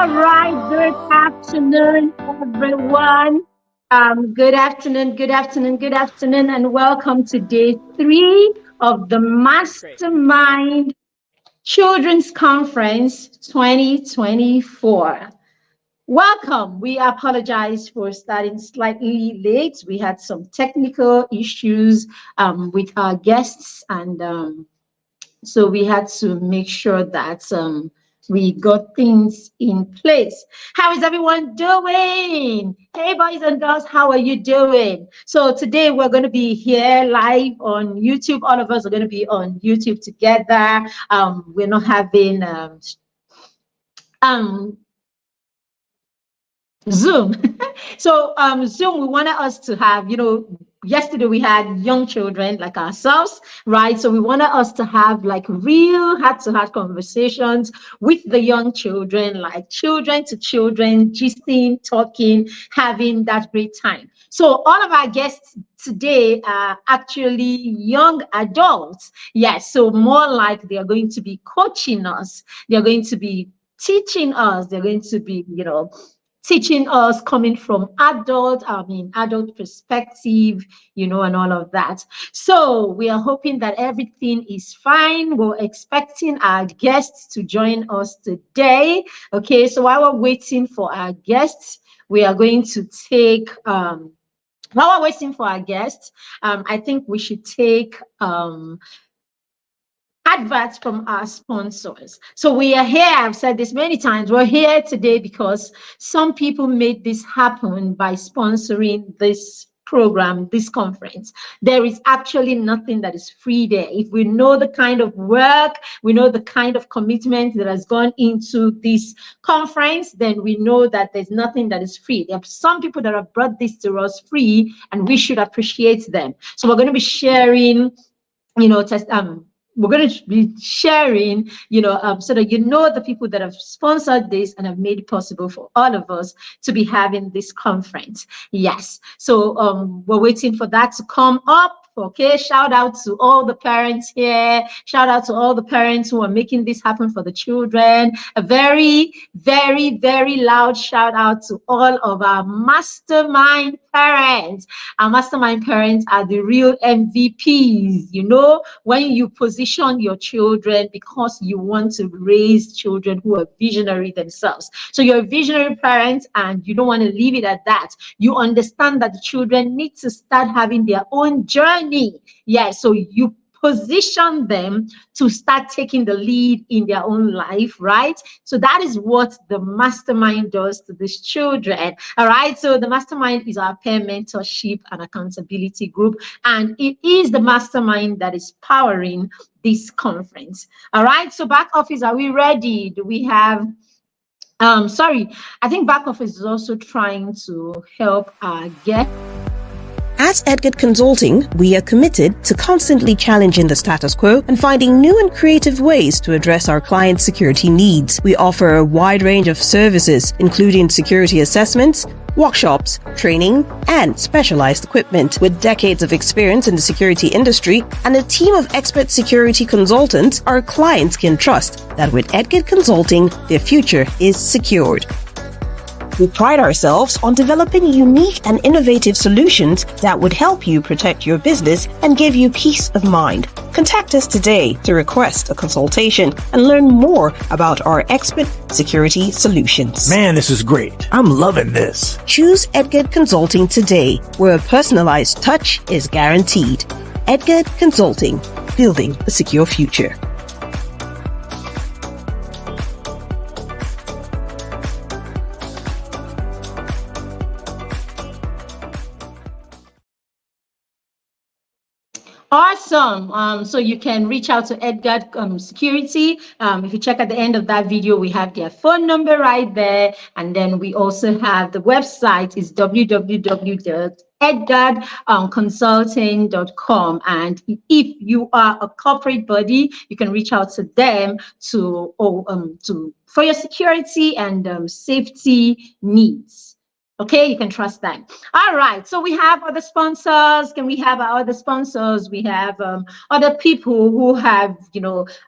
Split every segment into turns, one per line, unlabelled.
All right, good afternoon, everyone. Good afternoon, and welcome to day 3 of the Mastermind Children's Conference 2024. Welcome. We apologize for starting slightly late. We had some technical issues with our guests, and so we had to make sure that we got things in place. How is everyone doing? Hey, boys and girls, how are you doing? So today we're going to be here live on YouTube. All of us are going to be on YouTube together. We're not having Zoom. So Zoom, we wanted us to have, yesterday we had young children like ourselves, right? So we wanted us to have like real heart-to-heart conversations with the young children, like children to children, gisting, talking, having that great time. So all of our guests today are actually young adults. Yes, so more like they are going to be coaching us. They're going to be teaching us. They're going to be, teaching us coming from adult perspective, and all of that. So we are hoping that everything is fine. We're expecting our guests to join us today. Okay, so while we're waiting for our guests, we are going to take, while we're waiting for our guests, I think we should take, adverts from our sponsors. So we are here, I've said this many times, we're here today because some people made this happen by sponsoring this program, this conference. There is actually nothing that is free there. If we know the kind of work, we know the kind of commitment that has gone into this conference, then we know that there's nothing that is free. There are some people that have brought this to us free, and we should appreciate them. So we're going to be sharing, we're going to be sharing, so that the people that have sponsored this and have made it possible for all of us to be having this conference. Yes. So we're waiting for that to come up. Okay, shout out to all the parents here. Shout out to all the parents who are making this happen for the children. A very, very, very loud shout out to all of our mastermind parents. Our mastermind parents are the real MVPs. When you position your children because you want to raise children who are visionary themselves. So you're a visionary parent and you don't want to leave it at that. You understand that the children need to start having their own journey. Yeah, so you position them to start taking the lead in their own life, right? So that is what the mastermind does to these children. All right, so the mastermind is our peer mentorship and accountability group, and it is the mastermind that is powering this conference. All right, so back office, are we ready? Do we have sorry, I think back office is also trying to help our guests.
At Edgard Consulting, we are committed to constantly challenging the status quo and finding new and creative ways to address our clients' security needs. We offer a wide range of services, including security assessments, workshops, training, and specialized equipment. With decades of experience in the security industry and a team of expert security consultants, our clients can trust that with Edgard Consulting, their future is secured. We pride ourselves on developing unique and innovative solutions that would help you protect your business and give you peace of mind. Contact us today to request a consultation and learn more about our expert security solutions.
Man, this is great. I'm loving this.
Choose Edgard Consulting today, where a personalized touch is guaranteed. Edgard Consulting, building a secure future.
Awesome. So you can reach out to Edgard Security. If you check at the end of that video, we have their phone number right there. And then we also have the website is www.edgardconsulting.com. And if you are a corporate body, you can reach out to them for your security and safety needs. Okay, you can trust that. All right. So we have other sponsors. Can we have our other sponsors? We have other people who have,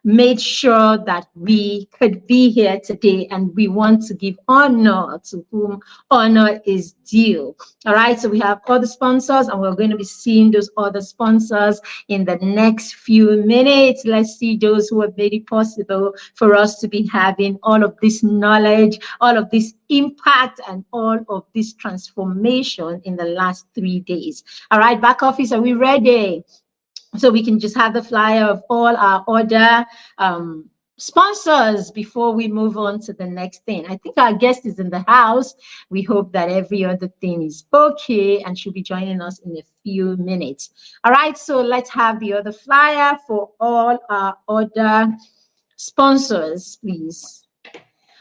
made sure that we could be here today, and we want to give honor to whom honor is due. All right. So we have other sponsors, and we're going to be seeing those other sponsors in the next few minutes. Let's see those who have made it possible for us to be having all of this knowledge, all of this impact, and all of this transformation in the last 3 days. All right, back office, are we ready? So we can just have the flyer of all our other sponsors before we move on to the next thing. I think our guest is in the house. We hope that every other thing is okay, and she'll be joining us in a few minutes. All right, so let's have the other flyer for all our other sponsors, please.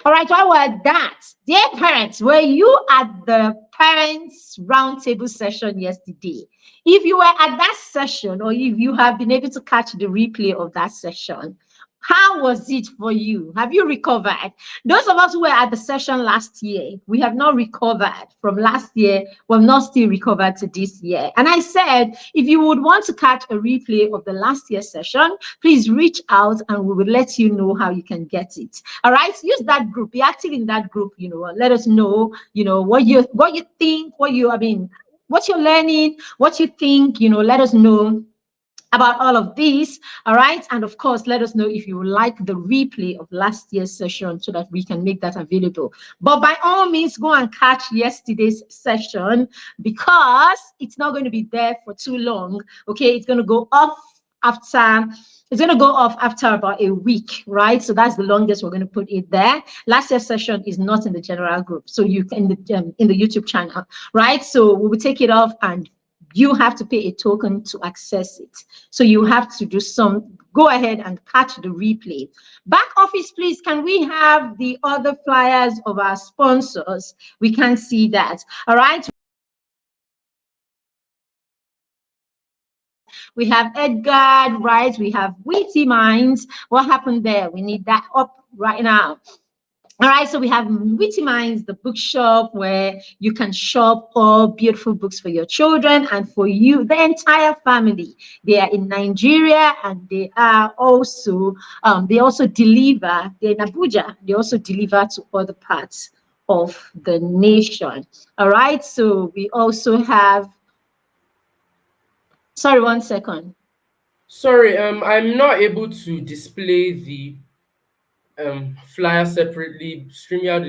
All right, while we're at that, dear parents, were you at the parents roundtable session yesterday? If you were at that session, or if you have been able to catch the replay of that session, how was it for you? Have you recovered? Those of us who were at the session last year, we have not recovered from last year. We've not still recovered to this year. And I said, if you would want to catch a replay of the last year's session, please reach out and we will let you know how you can get it. All right, use that group. Be active in that group. Let us know, what you think, what you're learning, what you think. Let us know about all of these. All right, and of course, let us know if you would like the replay of last year's session so that we can make that available. But by all means, go and catch yesterday's session, because it's not going to be there for too long. Okay, it's going to go off after about a week, right? So that's the longest we're going to put it there. Last year's session is not in the general group, so you can in the YouTube channel, right? So we will take it off, and you have to pay a token to access it. So you have to go ahead and catch the replay. Back office, please, can we have the other flyers of our sponsors? We can see that. All right. We have Edgar, right? We have Witty Minds. What happened there? We need that up right now. All right, so we have Witty Minds, the bookshop where you can shop all beautiful books for your children and for you, the entire family. They are in Nigeria, and they are also, they also deliver, they're in Abuja, they also deliver to other parts of the nation. All right, so we also have, sorry, 1 second.
Sorry, I'm not able to display the flyer separately. StreamYard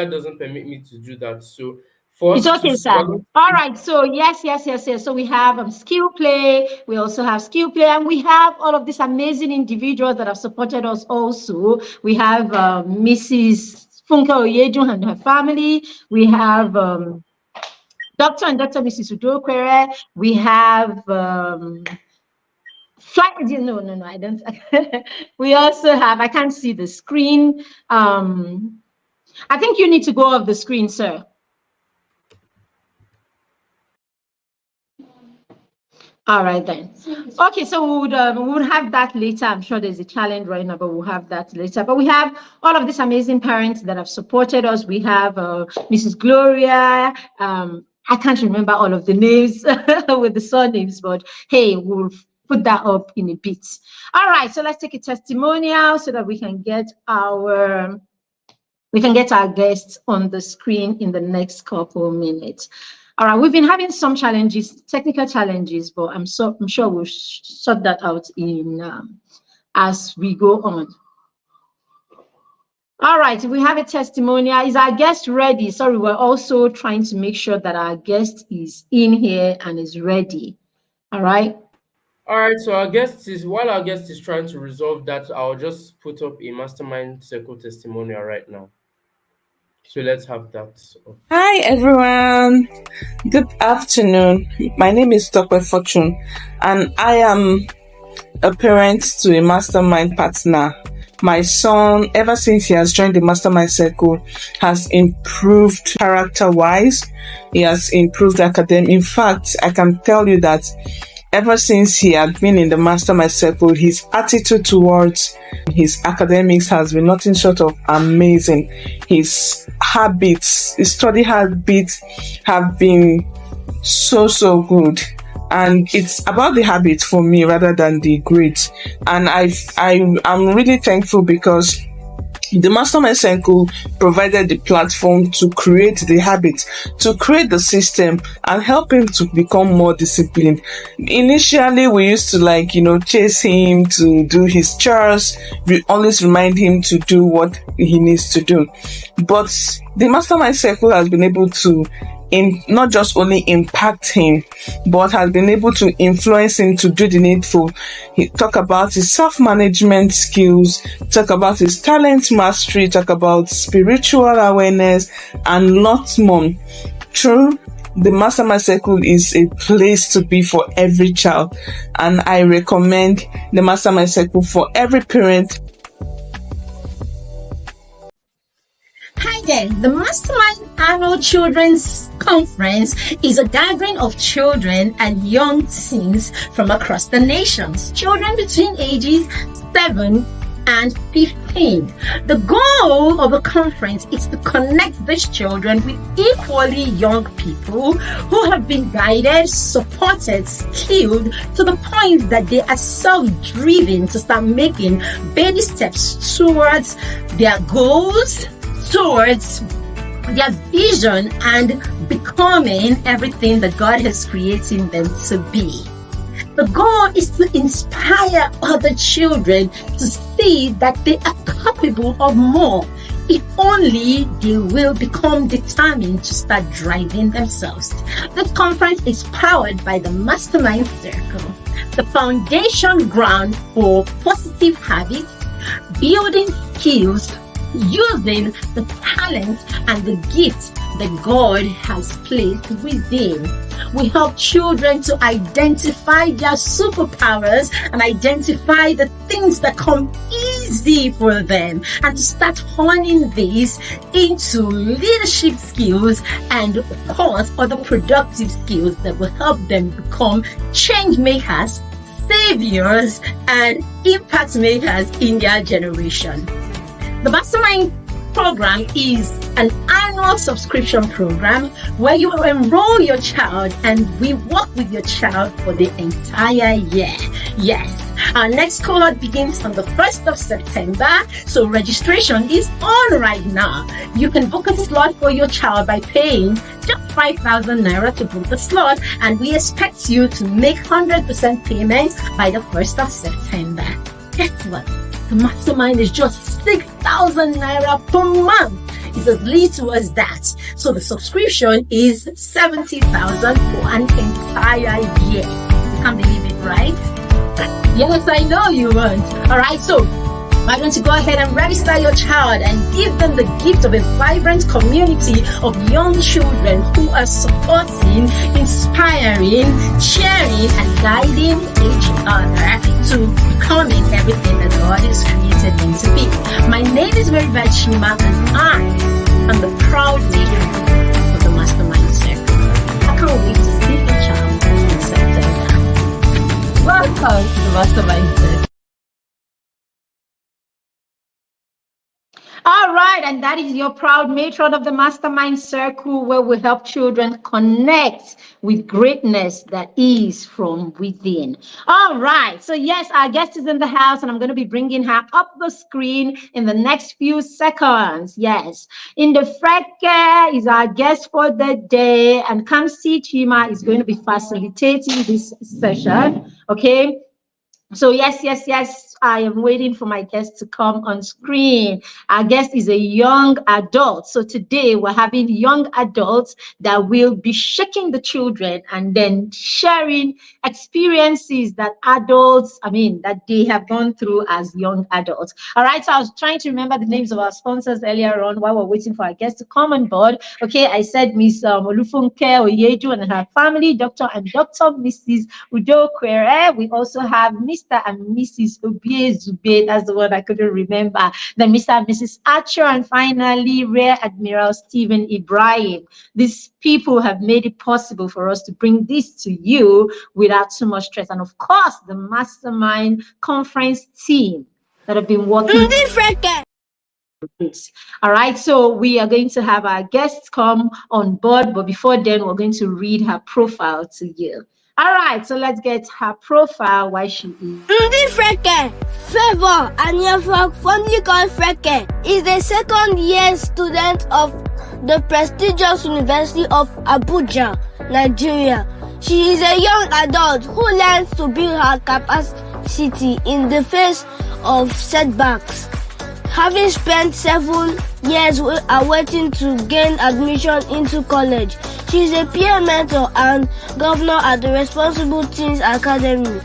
doesn't permit me to do that. So for us,
it's okay, sir. All right. So yes. So we have Skill Play. We also have Skill Play, and we have all of these amazing individuals that have supported us. Also, we have Mrs. Funke Oyejun and her family. We have Dr. and Dr. Mrs. Udokwere. We have no, I don't. We also have, I can't see the screen. I think you need to go off the screen, sir. All right then. Okay, so we would have that later. I'm sure there's a challenge right now, but we'll have that later. But we have all of these amazing parents that have supported us. We have Mrs. Gloria. I can't remember all of the names with the surnames, but hey, we'll put that up in a bit. All right, so let's take a testimonial so that we can get our guests on the screen in the next couple minutes. All right, we've been having some challenges, technical challenges, but I'm sure we'll sort that out in as we go on. All right, we have a testimonial. Is our guest ready? Sorry, we're also trying to make sure that our guest is in here and is ready. All right.
All right, so while our guest is trying to resolve that, I'll just put up a Mastermind Circle testimonial right now. So let's have that.
Hi everyone, good afternoon. My name is Dr. Fortune, and I am a parent to a Mastermind partner. My son, ever since he has joined the Mastermind Circle, has improved character-wise. He has improved academic. In fact, I can tell you that ever since he had been in the Mastermind Circle, his attitude towards his academics has been nothing short of amazing. His habits, his study habits have been so good. And it's about the habits for me rather than the grades. And I'm really thankful because the Mastermind Circle provided the platform to create the habits, to create the system, and help him to become more disciplined. Initially, we used to chase him to do his chores. We always remind him to do what he needs to do. But the Mastermind Circle has been able to not just only impact him, but has been able to influence him to do the needful. He talk about his self-management skills, talk about his talent mastery, talk about spiritual awareness, and lots more. True, the Mastermind Circle is a place to be for every child, and I recommend the Mastermind Circle for every parent.
Hi there. The Mastermind Annual Children's Conference is a gathering of children and young teens from across the nations. Children between ages 7 and 15. The goal of the conference is to connect these children with equally young people who have been guided, supported, skilled to the point that they are self-driven to start making baby steps towards their goals, towards their vision, and becoming everything that God has created them to be. The goal is to inspire other children to see that they are capable of more, if only they will become determined to start driving themselves. This conference is powered by the Mastermind Circle, the foundation ground for positive habits, building skills, using the talents and the gifts that God has placed within. We help children to identify their superpowers and identify the things that come easy for them, and to start honing these into leadership skills and, of course, other productive skills that will help them become change makers, saviors, and impact makers in their generation. The Mastermind program is an annual subscription program where you enroll your child and we work with your child for the entire year. Yes, our next cohort begins on the 1st of September, so registration is on right now. You can book a slot for your child by paying just 5,000 naira to book the slot, and we expect you to make 100% payments by the 1st of September. Guess what? The Mastermind is just 6,000 naira per month. It's as little as that. So the subscription is 70,000 for an entire year. You can't believe it, right? Yes, I know you won't. Alright, so why don't you go ahead and register your child and give them the gift of a vibrant community of young children who are supporting, inspiring, cheering, and guiding each other to becoming everything that God has created them to be. My name is Mary Chima, and I am the proud leader of the Mastermind Circle. I can't wait to see your child in September. Welcome to the Mastermind Circle. All right, and that is your proud matron of the Mastermind Circle, where we help children connect with greatness that is from within. All right, so yes, our guest is in the house, and I'm going to be bringing her up the screen in the next few seconds. Yes, Indefreke is our guest for the day, and Kamsi Chima is going to be facilitating this session. Okay. So yes, I am waiting for my guest to come on screen. Our guest is a young adult. So today we're having young adults that will be shaking the children and then sharing experiences that that they have gone through as young adults. All right, so I was trying to remember the names of our sponsors earlier on while we're waiting for our guest to come on board. Okay, I said Miss Olufunke Oyeju and her family, Dr. and Dr. Mrs. Udo Kwere. We also have Mr. and Mrs. Obi Zube, that's the one I couldn't remember. Then Mr. and Mrs. Archer, and finally Rear Admiral Stephen Ibrahim. These people have made it possible for us to bring this to you without too much stress. And of course, the Mastermind conference team that have been working. All right, so we are going to have our guests come on board, but before then, we're going to read her profile to you. All right, so let's get her profile. Why she is.
Ndi Freke, Favor Anyafok, fondly called Freke, is a second-year student of the prestigious University of Abuja, Nigeria. She is a young adult who learns to build her capacity in the face of setbacks. Having spent 7 years awaiting to gain admission into college, she is a peer mentor and governor at the Responsible Teens Academy.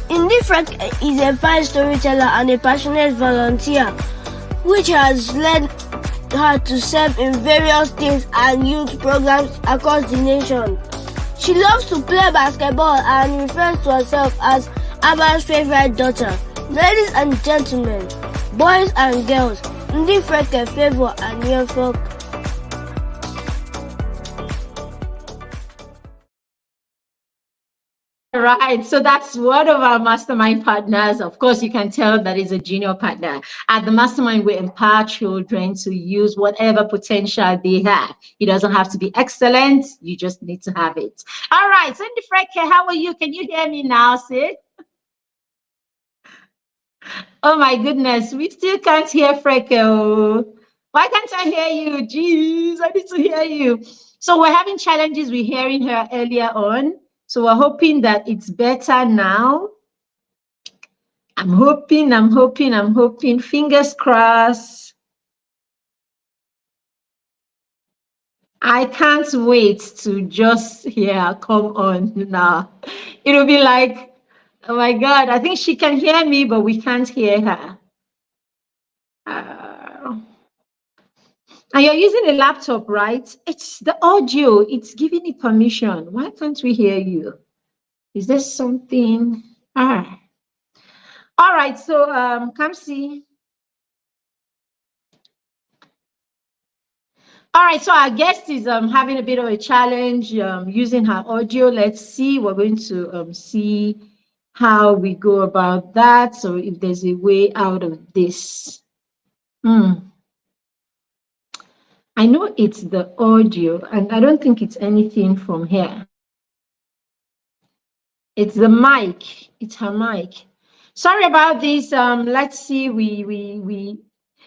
Indi Freke is a fine storyteller and a passionate volunteer, which has led her to serve in various teens and youth programs across the nation. She loves to play basketball and refers to herself as Abba's favorite daughter. Ladies and gentlemen, boys and girls, Ndi Freke, Favor and Nyefok.
Right, so that's one of our mastermind partners. Of course, you can tell that is a junior partner. At the mastermind, we empower children to use whatever potential they have. It doesn't have to be excellent, you just need to have it. All right, so Ndi Freke, how are you? Can you hear me now, Sid? Oh my goodness, we still can't hear Freke. Oh. Why can't I hear you? Jeez, I need to hear you. So we're having challenges with hearing her earlier on. So we're hoping that it's better now. I'm hoping. Fingers crossed. I can't wait to just hear her come on now. It'll be like, oh my God, I think she can hear me, but we can't hear her. And you're using a laptop, right? It's the audio. It's giving it permission. Why can't we hear you? Is there something? All right. So come see. All right. So our guest is having a bit of a challenge using her audio. Let's see. We're going to see how we go about that. So if there's a way out of this. I know it's the audio, and I don't think it's anything from here. It's the mic. It's her mic. Sorry about this. Let's see. We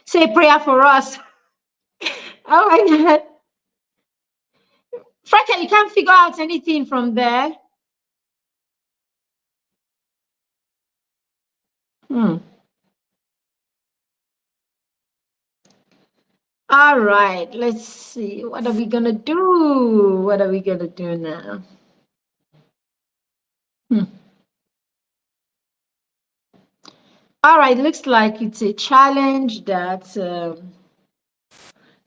say a prayer for us. Oh my God. Freke, you can't figure out anything from there. All right, let's see. What are we gonna do? What are we gonna do now? All right, looks like it's a challenge that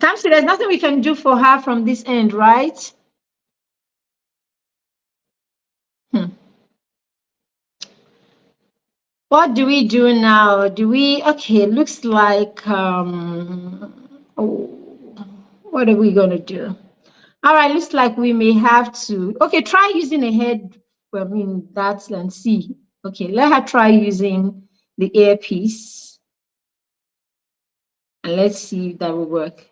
Kamsi, there's nothing we can do for her from this end, right? What do we do now? Do we, okay, looks like, what are we gonna do? All right, looks like we may have to, okay, try using a head, that's, and see. Okay, let her try using the earpiece. And let's see if that will work.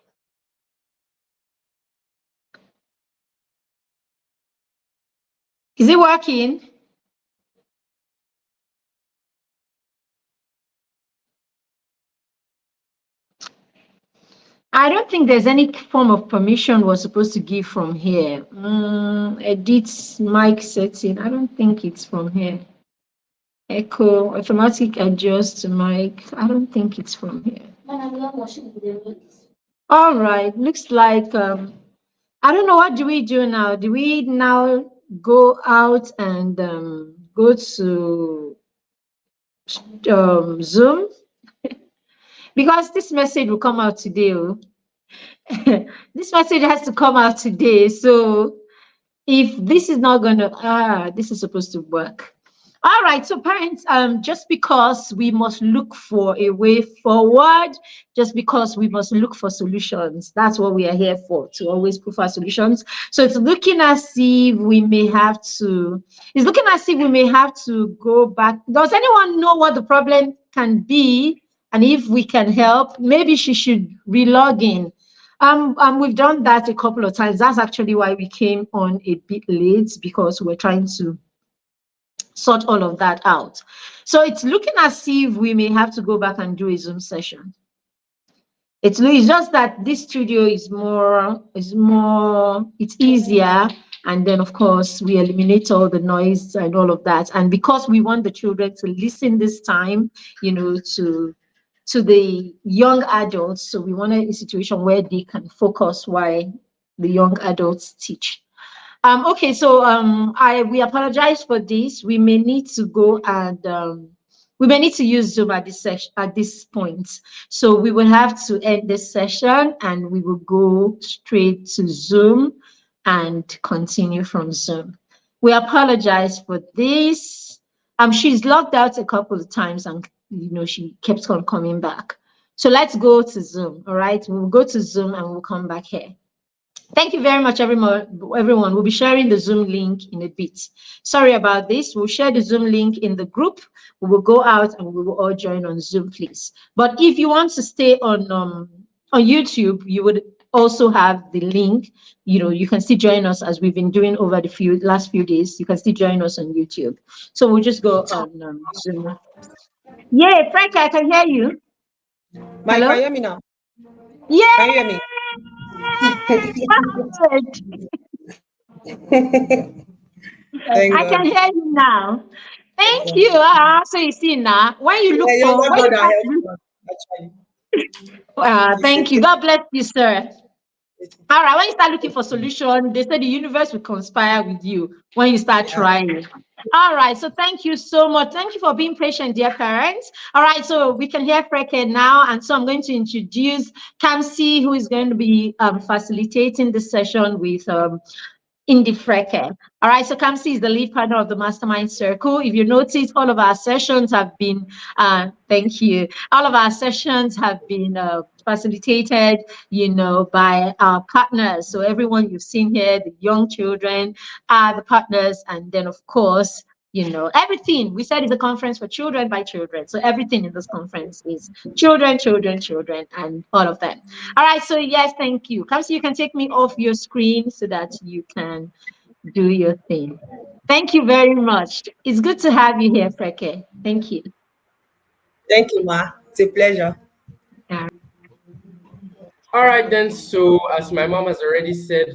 Is it working? I don't think there's any form of permission we're supposed to give from here. Edit mic setting. I don't think it's from here. Echo, automatic adjust to mic. I don't think it's from here. All right, looks like, I don't know, what do we do now? Do we now go out and go to Zoom? Because this message will come out today. This message has to come out today. So if this is not going to, this is supposed to work. All right, so parents, just because we must look for a way forward, just because we must look for solutions, that's what we are here for, to always prefer solutions. So it's looking as if we may have to, it's looking as if we may have to go back. Does anyone know what the problem can be? And if we can help, maybe she should relog in. We've done that a couple of times. That's actually why we came on a bit late, because we're trying to sort all of that out. So it's looking as if we may have to go back and do a Zoom session. It's just that this studio it's easier. And then of course we eliminate all the noise and all of that. And because we want the children to listen this time, to the young adults. So we want a situation where they can focus while the young adults teach. Okay, so we apologize for this. We may need to go and we may need to use Zoom at this point. So we will have to end this session and we will go straight to Zoom and continue from Zoom. We apologize for this. She's logged out a couple of times and she kept on coming back. So let's go to Zoom. All right, we'll go to Zoom and we'll come back here. Thank you very much, everyone. We'll be sharing the Zoom link in a bit. Sorry about this. We'll share the Zoom link in the group. We will go out and we will all join on Zoom, please. But if you want to stay on YouTube, you would also have the link. You can still join us as we've been doing over the last few days. You can still join us on YouTube. So we'll just go on Zoom. Yeah, Frank, I can hear you.
Mike,
Hello?
can you hear me now?
Yeah.
Can you hear me? Thank
I
God.
can hear you now. Thank you. So you see now, when you look
Yeah, you're
for,
not
when
God
you
that
want
helps us, actually.
to, thank you. God bless you, sir.
It's-
All right, when you start looking for solution, they say the universe will conspire with you when you start
Yeah.
trying. All right, so thank you so much. Thank you for being patient, dear parents. All right, so we can hear Freke now, and so I'm going to introduce Kamsi, who is going to be facilitating the session with Indy Freke. All right, so Kamsi is the lead partner of the Mastermind Circle. If you notice, all of our sessions have been, thank you, all of our sessions have been facilitated, by our partners. So everyone you've seen here, the young children are the partners. And then, of course, everything we said is a conference for children by children. So everything in this conference is children, children, children, and all of them. All right, so yes, thank you. Kamsi, you can take me off your screen so that you can do your thing. Thank you very much. It's good to have you here, Freke. Thank you.
Thank you, Ma. It's a pleasure.
All right, then. So, as my mom has already said,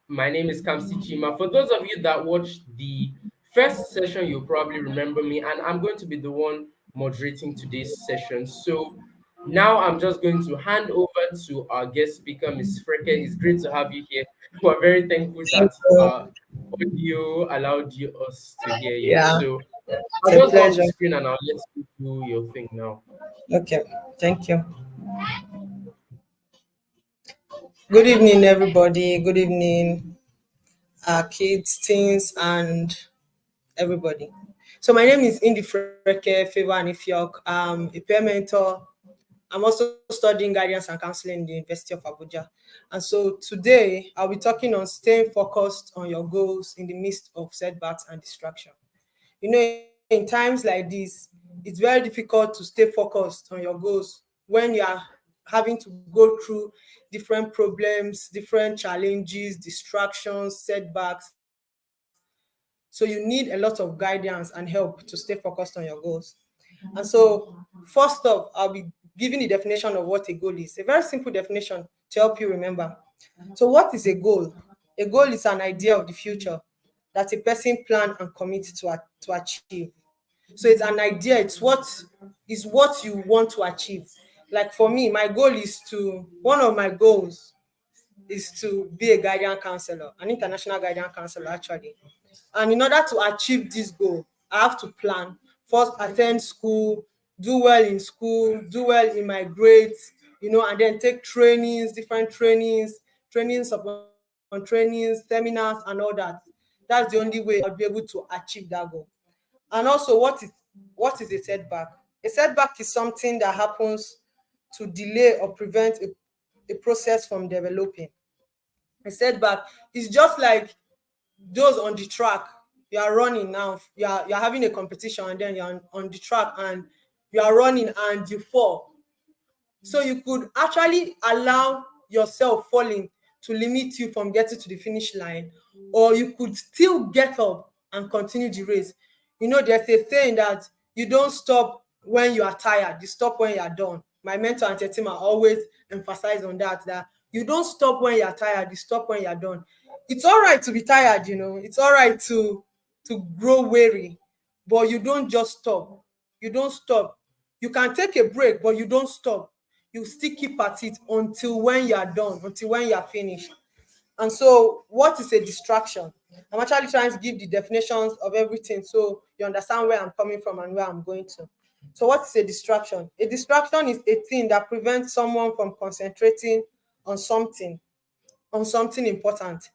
my name is Kamsi Chima. For those of you that watched the first session, you'll probably remember me, and I'm going to be the one moderating today's session. So, now I'm just going to hand over to our guest speaker, Ms. Freke. It's great to have you here. We're very thankful
Thank
that
you.
audio allowed us to hear you.
Yeah,
So,
it's
I'll
a
just go off the
pleasure.
screen and I'll let you do your thing now.
Okay, thank you. Good evening, everybody. Good evening, kids, teens, and everybody. So my name is Indy Freke Favor Anifiok. I'm a peer mentor. I'm also studying guidance and counseling in the University of Abuja. And so today I'll be talking on staying focused on your goals in the midst of setbacks and distraction. In times like this, it's very difficult to stay focused on your goals when you are having to go through different problems, different challenges, distractions, setbacks. So you need a lot of guidance and help to stay focused on your goals. And so, first off, I'll be giving the definition of what a goal is. A very simple definition to help you remember. So, what is a goal? A goal is an idea of the future that a person plan and commit to achieve. So it's an idea, it's what you want to achieve. Like for me, one of my goals is to be a guardian counselor, an international guardian counselor actually. And in order to achieve this goal, I have to plan. First, attend school, do well in school, do well in my grades, and then take trainings, different trainings upon trainings, seminars, and all that. That's the only way I'll be able to achieve that goal. And also, what is a setback? A setback is something that happens to delay or prevent a process from developing. A setback is just like those on the track. You are running now, you're having a competition, and then you're on the track and you are running and you fall. So you could actually allow yourself falling to limit you from getting to the finish line, or you could still get up and continue the race. There's a saying that you don't stop when you are tired, you stop when you are done. My mentor and Tetima always emphasize on that you don't stop when you are tired, you stop when you are done. It's all right to be tired, it's all right to grow weary, but you don't just stop. You don't stop. You can take a break, but you don't stop. You still keep at it until when you are done, until when you are finished. And so, what is a distraction? I'm actually trying to give the definitions of everything so you understand where I'm coming from and where I'm going to. So, what is a distraction? A distraction is a thing that prevents someone from concentrating on something, on something important.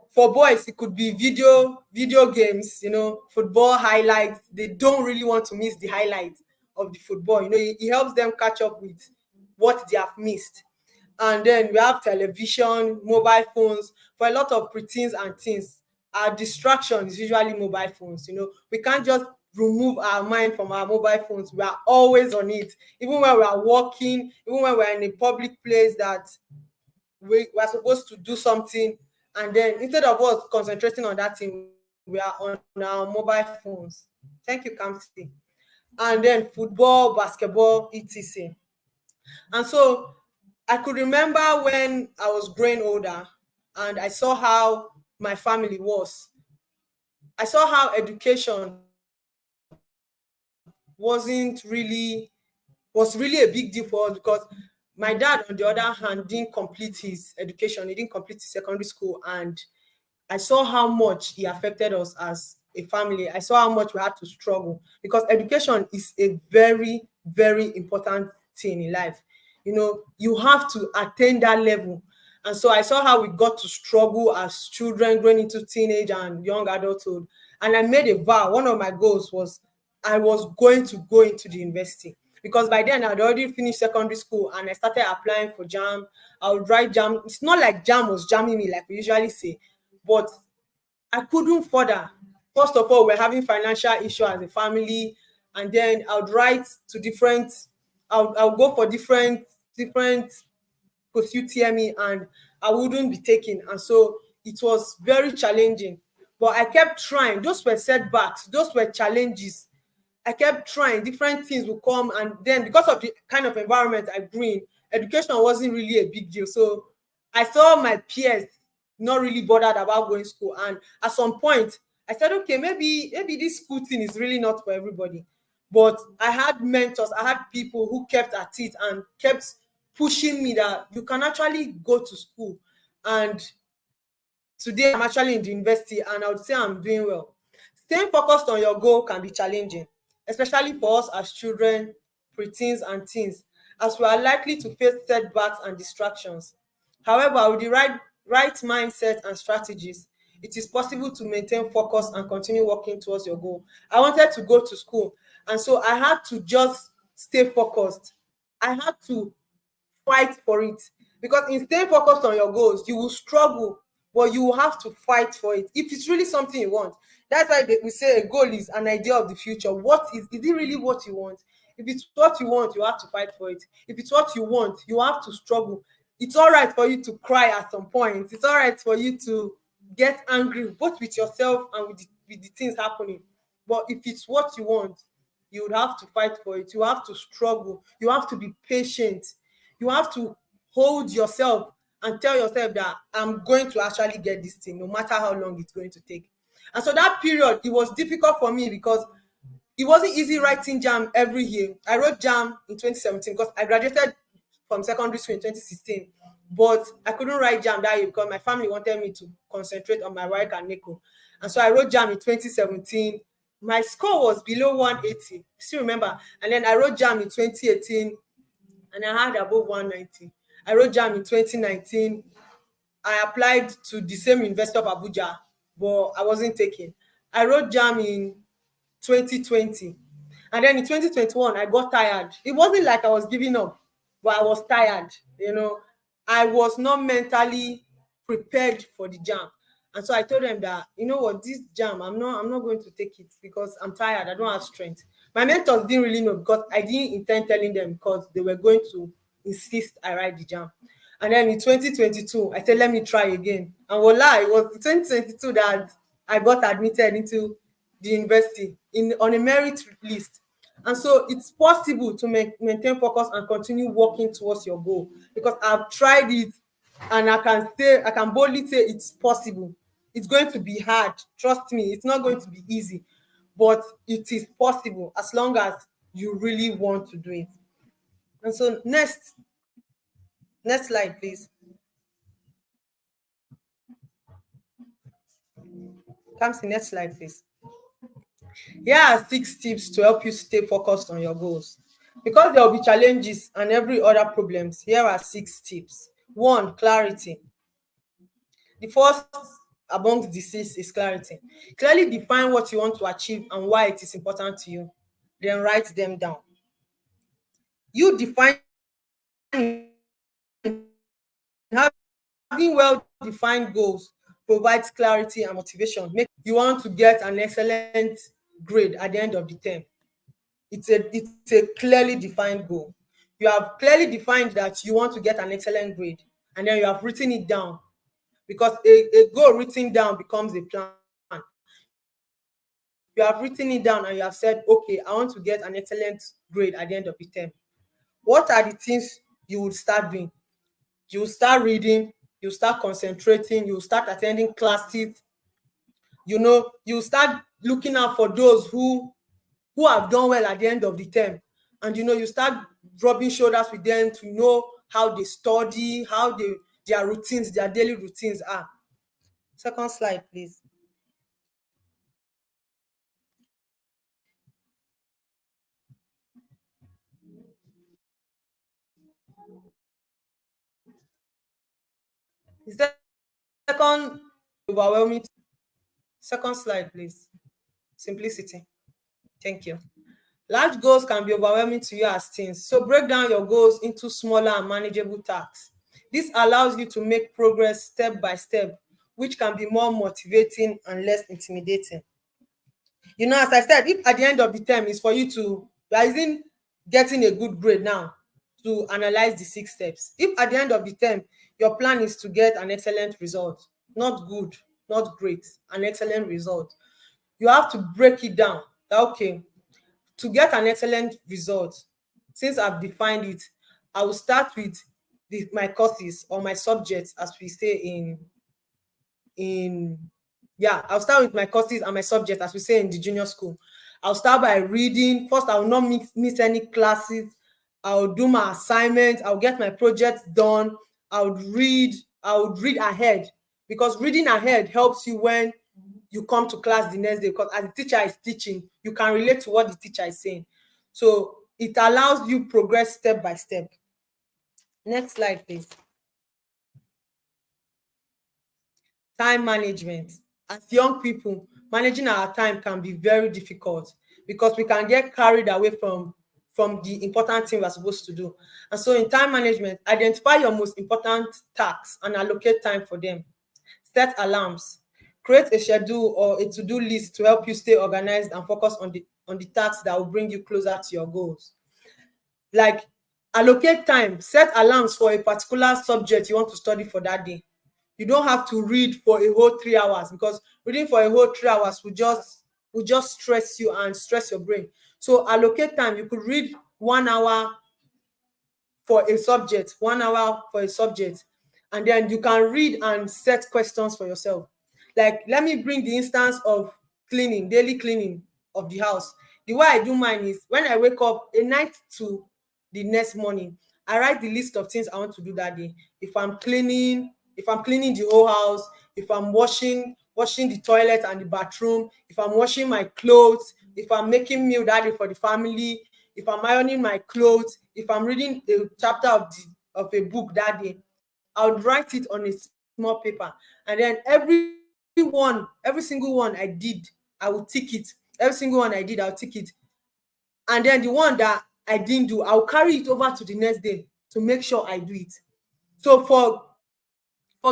For boys, it could be video games, football highlights. They don't really want to miss the highlights of the football. It helps them catch up with what they have missed. And then we have television, mobile phones. For a lot of preteens and teens, our distraction is usually mobile phones. We can't just remove our mind from our mobile phones. We are always on it, even when we are walking, even when we're in a public place that we are supposed to do something, and then instead of us concentrating on that thing, we are on our mobile phones. Thank you, Kamsi. And then football, basketball, etc. And so I could remember when I was growing older and I saw how my family was. I saw how education was really a big deal for us, because my dad, on the other hand, didn't complete his education. He didn't complete his secondary school, and I saw how much he affected us as a family. I saw how much we had to struggle, because education is a very, very important thing in life. You have to attain that level. And so I saw how we got to struggle as children growing into teenage and young adulthood. And I made a vow. One of my goals was I was going to go into the university, because by then I'd already finished secondary school and I started applying for JAM. I would write JAM. It's not like JAM was jamming me like we usually say, but I couldn't further. First of all, we're having financial issue as a family, and then I would write to different. I would go for different pursuit TME, and I wouldn't be taken. And so it was very challenging. But I kept trying. Those were setbacks, those were challenges. I kept trying, different things would come, and then because of the kind of environment I grew in, education wasn't really a big deal. So I saw my peers not really bothered about going to school. And at some point, I said, okay, maybe this school thing is really not for everybody. But I had mentors, I had people who kept at it and kept pushing me that you can actually go to school. And today I'm actually in the university and I would say I'm doing well. Staying focused on your goal can be challenging, especially for us as children, preteens, and teens, as we are likely to face setbacks and distractions. However, with the right mindset and strategies, it is possible to maintain focus and continue working towards your goal. I wanted to go to school, and so I had to just stay focused. I had to fight for it, because in staying focused on your goals, you will struggle, but you will have to fight for it if it's really something you want. That's why we say a goal is an idea of the future. What is it really what you want? If it's what you want, you have to fight for it. If it's what you want, you have to struggle. It's all right for you to cry at some point. It's all right for you to get angry, both with yourself and with the things happening. But if it's what you want, you would have to fight for it. You have to struggle. You have to be patient. You have to hold yourself and tell yourself that I'm going to actually get this thing, no matter how long it's going to take. And so that period, it was difficult for me, because it wasn't easy writing JAM every year. I wrote JAM in 2017 because I graduated from secondary school in 2016. But I couldn't write JAM that year because my family wanted me to concentrate on my work and NECO. And so I wrote JAM in 2017. My score was below 180. Still remember. And then I wrote JAM in 2018 and I had above 190. I wrote JAM in 2019. I applied to the same University of Abuja, but I wasn't taken. I wrote JAM in 2020. And then in 2021, I got tired. It wasn't like I was giving up, but I was tired. I was not mentally prepared for the jam. And so I told them that, you know what, this jam, I'm not going to take it because I'm tired. I don't have strength. My mentors didn't really know because I didn't intend telling them because they were going to insist I write the jam. And then in 2022, I said, let me try again. And voila, it was 2022 that I got admitted into the university on a merit list. And so it's possible to maintain focus and continue working towards your goal, because I've tried it and I can boldly say it's possible. It's going to be hard. Trust me, it's not going to be easy, but it is possible as long as you really want to do it. And so next slide, please. Comes the next slide, please. Here are 6 tips to help you stay focused on your goals. Because there will be challenges and every other problems, here are 6 tips. 1, clarity. The first amongst the 6 is clarity. Clearly define what you want to achieve and why it is important to you. Then write them down. You defining, having well-defined goals provides clarity and motivation. You want to get an excellent grade at the end of the term. It's a clearly defined goal. You have clearly defined that you want to get an excellent grade, and then you have written it down, because a goal written down becomes a plan. You have written it down and you have said, okay, I want to get an excellent grade at the end of the term. What are the things you will start doing? You will start reading, you start concentrating, you start attending classes. You start looking out for those who have done well at the end of the term, and you start rubbing shoulders with them to know how they study, how their routines, their daily routines are. Second slide, please. The second, overwhelming. Second slide, please. Simplicity. Thank you. Large goals can be overwhelming to you as teens, so break down your goals into smaller and manageable tasks. This allows you to make progress step by step, which can be more motivating and less intimidating. As I said, if at the end of the term is for you are using getting a good grade now to analyze the 6 steps. If at the end of the term your plan is to get an excellent result, not good, not great, an excellent result, you have to break it down. Okay, to get an excellent result, since I've defined it, I will start with my courses or my subjects, as we say in I'll start with my courses and my subjects, as we say in the junior school. I'll start by reading. First, I will not miss any classes. I'll do my assignments. I'll get my projects done. I would read ahead, because reading ahead helps you when you come to class the next day, because as the teacher is teaching, you can relate to what the teacher is saying. So it allows you progress step by step. Next slide, please. Time management. As young people, managing our time can be very difficult, because we can get carried away from the important thing we're supposed to do. And so in time management, identify your most important tasks and allocate time for them. Set alarms. Create a schedule or a to-do list to help you stay organized and focus on the tasks that will bring you closer to your goals. Like, allocate time. Set alarms for a particular subject you want to study for that day. You don't have to read for a whole 3 hours, because reading for a whole 3 hours will just stress you and stress your brain. So allocate time. You could read 1 hour for a subject, 1 hour for a subject, and then you can read and set questions for yourself. Like, let me bring the instance of cleaning, daily cleaning of the house. The way I do mine is, when I wake up a night to the next morning, I write the list of things I want to do that day. If I'm cleaning the whole house, if I'm washing the toilet and the bathroom, if I'm washing my clothes, if I'm making meal that day for the family, if I'm ironing my clothes, if I'm reading a chapter of a book that day, I would write it on a small paper, and then every single one I did, I would tick it. Every single one I did, I'll tick it. And then the one that I didn't do, I'll carry it over to the next day to make sure I do it. So for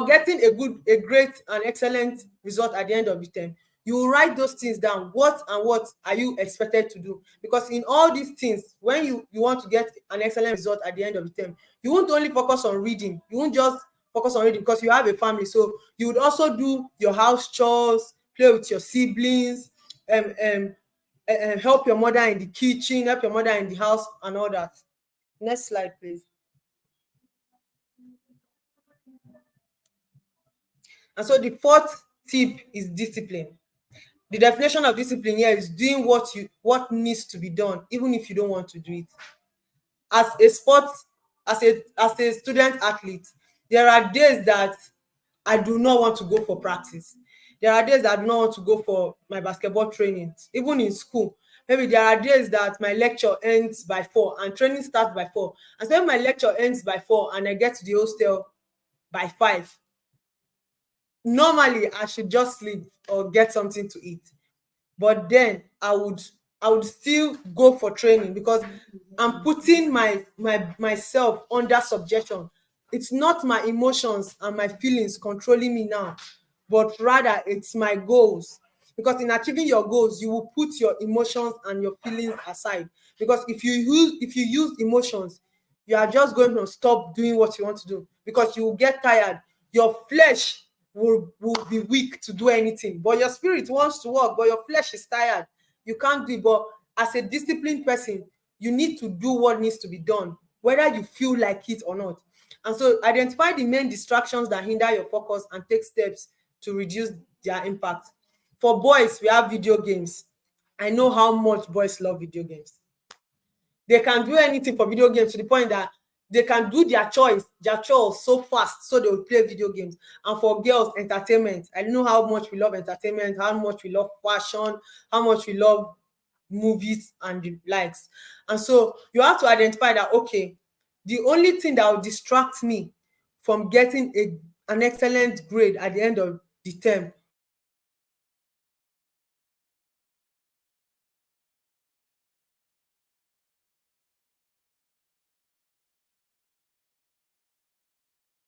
getting a great and excellent result at the end of the term, you will write those things down. What are you expected to do? Because in all these things, when you want to get an excellent result at the end of the term, you won't only focus on reading. You won't just focus on reading because you have a family. So you would also do your house chores, play with your siblings, help your mother in the kitchen, help your mother in the house, and all that. Next slide, please. And so the fourth tip is discipline. The definition of discipline here is doing what needs to be done, even if you don't want to do it. As a as a student athlete, there are days that I do not want to go for practice. There are days that I do not want to go for my basketball trainings, even in school. Maybe there are days that my lecture ends by 4 and training starts by 4. And so when my lecture ends by 4 and I get to the hostel by 5, normally I should just sleep or get something to eat. But then I would still go for training because I'm putting myself under subjection. It's not my emotions and my feelings controlling me now, but rather it's my goals. Because in achieving your goals, you will put your emotions and your feelings aside. Because if you use emotions, you are just going to stop doing what you want to do because you will get tired. Your flesh will be weak to do anything, but your spirit wants to work, but your flesh is tired. You can't do it. But as a disciplined person, you need to do what needs to be done, whether you feel like it or not. And so identify the main distractions that hinder your focus and take steps to reduce their impact. For boys, we have video games. I know how much boys love video games. They can do anything for video games to the point that they can do their chores so fast, so they will play video games. And for girls, entertainment. I know how much we love entertainment, how much we love fashion, how much we love movies and the likes. And so you have to identify that, okay, the only thing that will distract me from getting an excellent grade at the end of the term will be video games. So you have to identify that, okay, the only thing that will distract me from getting an excellent grade at the end of the term will be video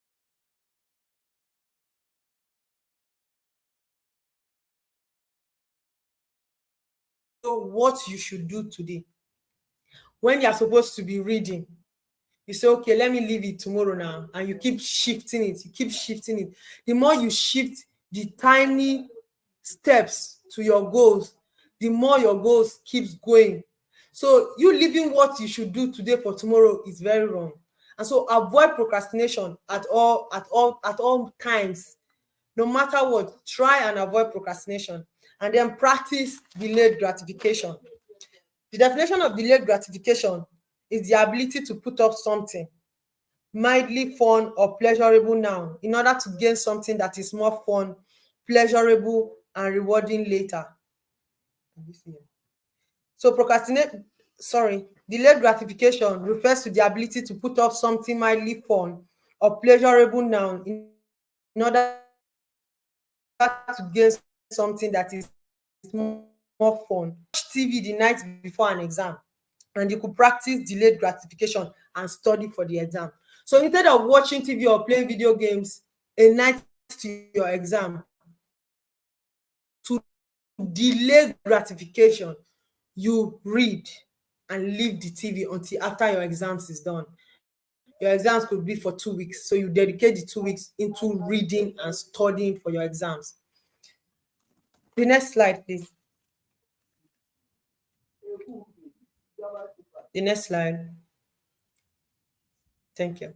games. So you have to identify that, okay, the only thing that will distract me from getting an excellent grade at the end of the term. What you should do today when you're supposed to be reading, you say, okay, let me leave it tomorrow now, and you keep shifting it. The more you shift the tiny steps to your goals, the more your goals keeps going. So you leaving what you should do today for tomorrow is very wrong. And so avoid procrastination at all times. No matter what, try and avoid procrastination, and then practice delayed gratification. The definition of delayed gratification is the ability to put off something mildly fun or pleasurable now in order to gain something that is more fun, pleasurable, and rewarding later. So delayed gratification refers to the ability to put off something mildly fun or pleasurable now in order to gain something that is more fun. Watch TV the night before an exam, and you could practice delayed gratification and study for the exam. So instead of watching TV or playing video games a night to your exam, to delay gratification, you read and leave the TV until after your exams is done. Your exams could be for 2 weeks, so you dedicate the 2 weeks into reading and studying for your exams. The next slide, please. The next slide. Thank you.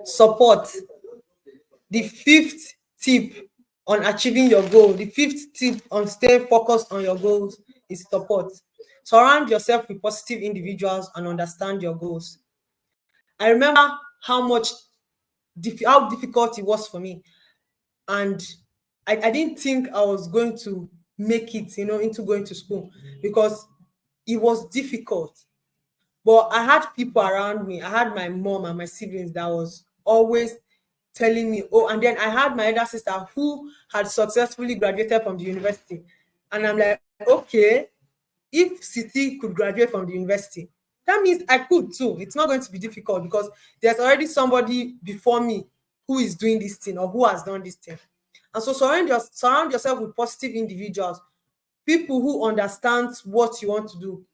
Support. The fifth tip on achieving your goal, the fifth tip on staying focused on your goals is support. Surround yourself with positive individuals and understand your goals. I remember how difficult it was for me, and I didn't think I was going to make it, into going to school because it was difficult. But I had people around me. I had my mom and my siblings that was always telling me, oh, and then I had my elder sister who had successfully graduated from the university. And I'm like, okay, If City could graduate from the university, that means I could too. It's not going to be difficult because there's already somebody before me who is doing this thing or who has done this thing. And so surround yourself with positive individuals, people who understand what you want to do.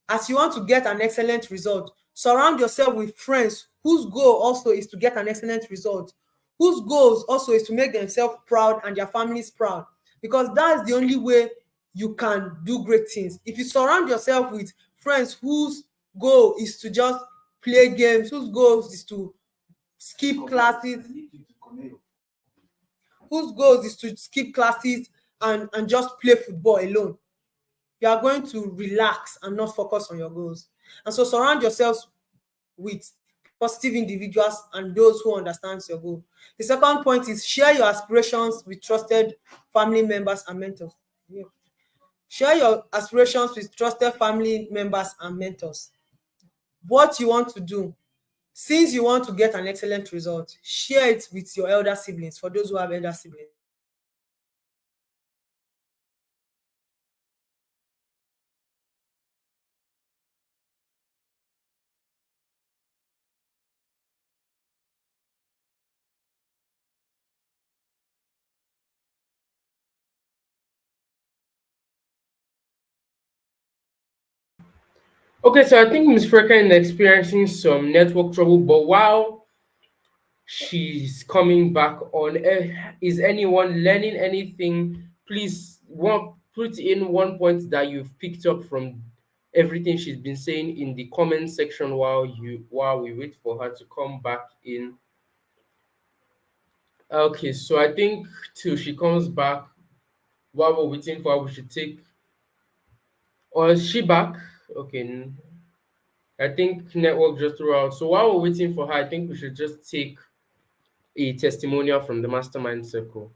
As you want to get an excellent result, surround yourself with friends whose goal also is to get an excellent result, whose goals also is to make themselves proud and their families proud, because that's the only way you can do great things. If you surround yourself with friends whose goal is to just play games, whose goals is to skip classes, whose goals is to skip classes and just play football alone, you are going to relax and not focus on your goals. And so surround yourselves with positive individuals and those who understand your goal. The second point is share your aspirations with trusted family members and mentors. Yeah. Share your aspirations with trusted family members and mentors. What you want to do, since you want to get an excellent result, share it with your elder siblings, for those who have elder siblings.
Okay, so I think Miss Frecken is experiencing some network trouble, but while she's coming back on, is anyone learning anything? Please put in one point that you've picked up from everything she's been saying in the comment section while we wait for her to come back in. Okay, so I think till she comes back, while we're waiting for her, we should take. Or is she back? Okay, I think network just threw out. So while we're waiting for her, I think we should just take a testimonial from the Mastermind Circle.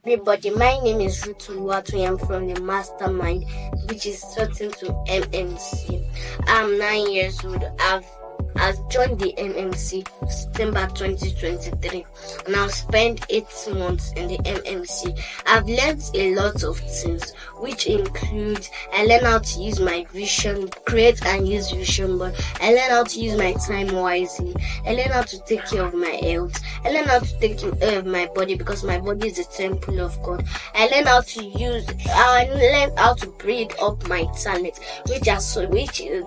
Everybody, my name is Ruth Oluwatoyin. I'm from the Mastermind, which is sorting to MMC. I'm 9 years old. I've joined the MMC September 2023, and I've spent 8 months in the MMC. I've learned a lot of things, which include I learned how to use my vision, create and use vision board. I learned how to use my time wisely. I learned how to take care of my health. I learned how to take care of my body, because my body is the temple of God. I learned how to breed up my talent,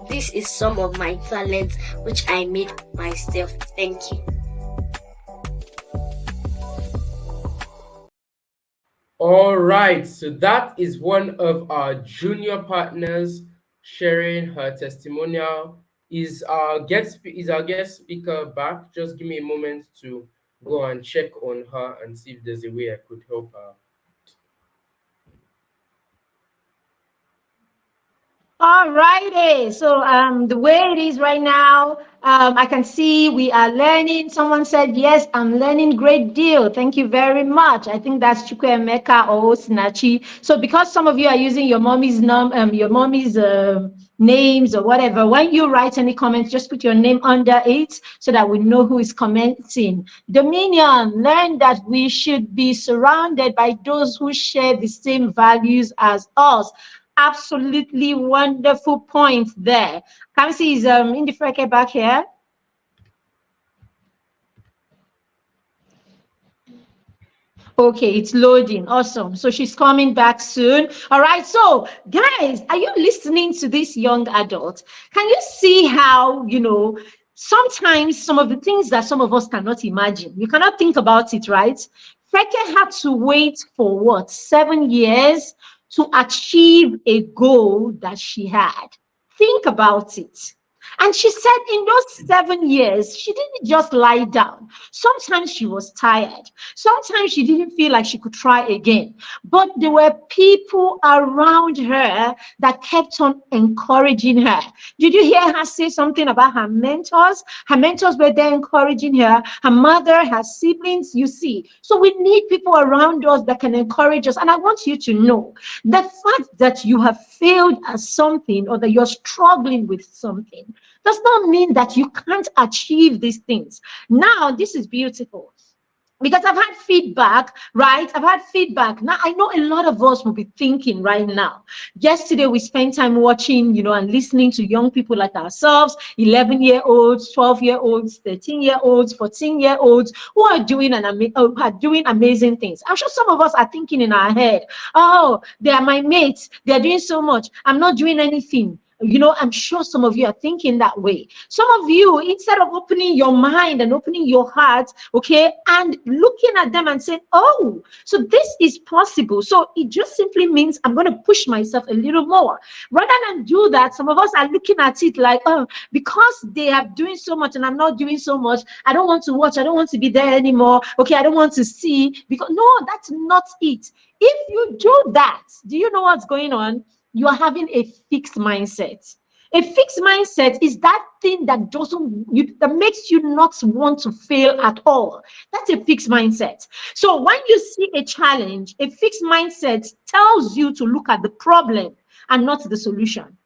this is some of my talents which I made myself. Thank you.
All right, so that is one of our junior partners sharing her testimonial. Is our guest speaker back? Just give me a moment to go and check on her and see if there's a way I could help her.
All righty. So the way it is right now, I can see we are learning. Someone said, yes, I'm learning great deal. Thank you very much. I think that's Chukwuemeka or Osinachi. So because some of you are using your mommy's names or whatever, when you write any comments, just put your name under it so that we know who is commenting. Dominion, learn that we should be surrounded by those who share the same values as us. Absolutely wonderful point there. Kamsi is Indy Freke back here. Okay, it's loading. Awesome. So she's coming back soon. All right. So, guys, are you listening to this young adult? Can you see how, sometimes some of the things that some of us cannot imagine, you cannot think about it, right? Freke had to wait for what, 7 years to achieve a goal that she had. Think about it. And she said in those 7 years, she didn't just lie down. Sometimes she was tired. Sometimes she didn't feel like she could try again. But there were people around her that kept on encouraging her. Did you hear her say something about her mentors? Her mentors were there encouraging her. Her mother, her siblings, you see. So we need people around us that can encourage us. And I want you to know the fact that you have failed at something or that you're struggling with something does not mean that you can't achieve these things. Now, this is beautiful because I've had feedback, right? I've had feedback. Now, I know a lot of us will be thinking right now. Yesterday, we spent time watching, and listening to young people like ourselves, 11-year-olds, 12-year-olds, 13-year-olds, 14-year-olds, who are doing are doing amazing things. I'm sure some of us are thinking in our head, oh, they are my mates. They're doing so much. I'm not doing anything. I'm sure some of you are thinking that way. Some of you, instead of opening your mind and opening your heart, okay, and looking at them and saying, oh, so this is possible. So it just simply means I'm going to push myself a little more. Rather than do that, some of us are looking at it like, oh, because they are doing so much and I'm not doing so much, I don't want to watch, I don't want to be there anymore. Okay, I don't want to see, because no, that's not it. If you do that, do you know what's going on? You are having a fixed mindset. A fixed mindset is that thing that that makes you not want to fail at all. That's a fixed mindset. So when you see a challenge, a fixed mindset tells you to look at the problem and not the solution.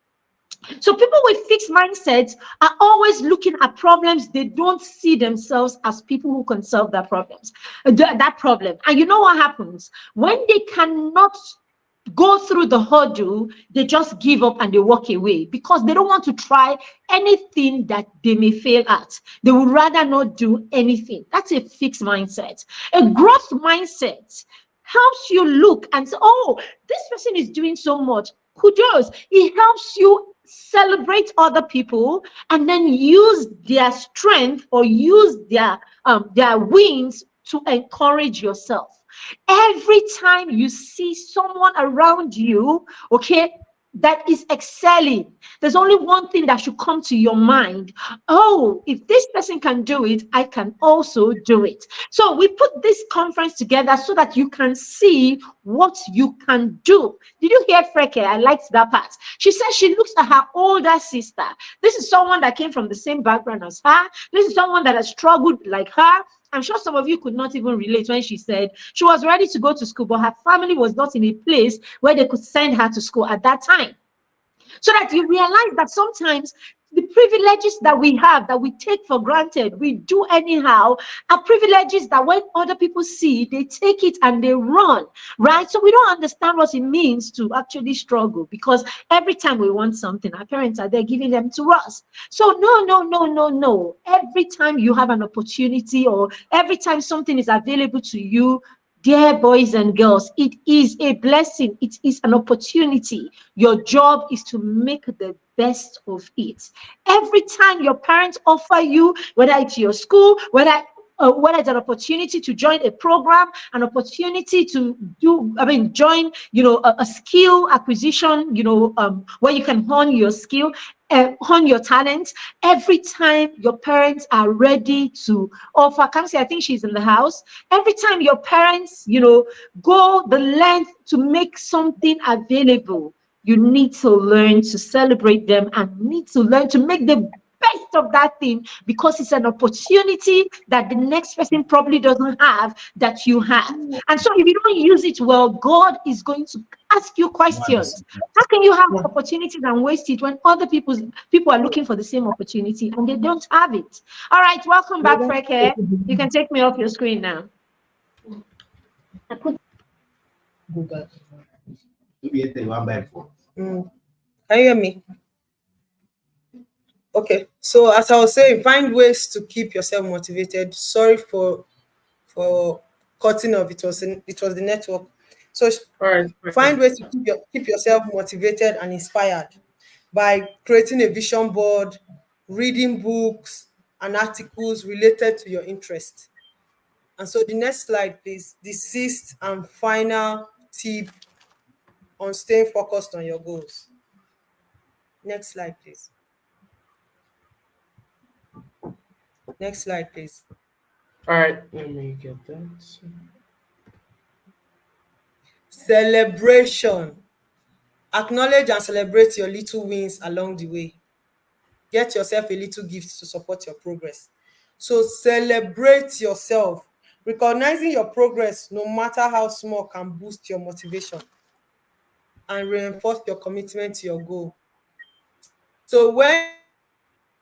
So people with fixed mindsets are always looking at problems. They don't see themselves as people who can solve that problem. And you know what happens? When they cannot go through the hurdle, they just give up and they walk away because they don't want to try anything that they may fail at. They would rather not do anything. That's a fixed mindset. A growth mindset helps you look and say, oh, this person is doing so much. Kudos. It helps you celebrate other people and then use their strength or use their wins to encourage yourself. Every time you see someone around you, okay, that is excelling, there's only one thing that should come to your mind. Oh, if this person can do it, I can also do it. So we put this conference together so that you can see what you can do. Did you hear Freke? I liked that part. She said she looks at her older sister. This is someone that came from the same background as her. This is someone that has struggled like her. I'm sure some of you could not even relate when she said she was ready to go to school, but her family was not in a place where they could send her to school at that time. So that you realize that sometimes the privileges that we have, that we take for granted, we do anyhow, are privileges that when other people see, they take it and they run, right? So we don't understand what it means to actually struggle, because every time we want something, our parents are there giving them to us. So no, no, no, no, no. Every time you have an opportunity or every time something is available to you, dear boys and girls, it is a blessing. It is an opportunity. Your job is to make the best of it. Every time your parents offer you, whether it's your school, whether it's an opportunity to join a program, an opportunity to join, a skill acquisition, where you can hone your skill, hone your talent. Every time your parents are ready to offer, Kamsi, I think she's in the house. Every time your parents, go the length to make something available, you need to learn to celebrate them and need to learn to make the best of that thing, because it's an opportunity that the next person probably doesn't have that you have. And so if you don't use it well, God is going to ask you questions. How can you have opportunities and waste it when other people are looking for the same opportunity and they don't have it? All right, welcome back, Freke. You can take me off your screen now.
Can you hear me? Okay, so as I was saying, find ways to keep yourself motivated. Sorry for cutting off. It was the network. So find ways to keep yourself motivated and inspired by creating a vision board, reading books and articles related to your interest. And so the next slide, please. The sixth and final tip on staying focused on your goals. Next slide, please. Next slide, please.
All right, let me get that.
Celebration. Acknowledge and celebrate your little wins along the way. Get yourself a little gift to support your progress. So celebrate yourself. Recognizing your progress, no matter how small, can boost your motivation and reinforce your commitment to your goal. So when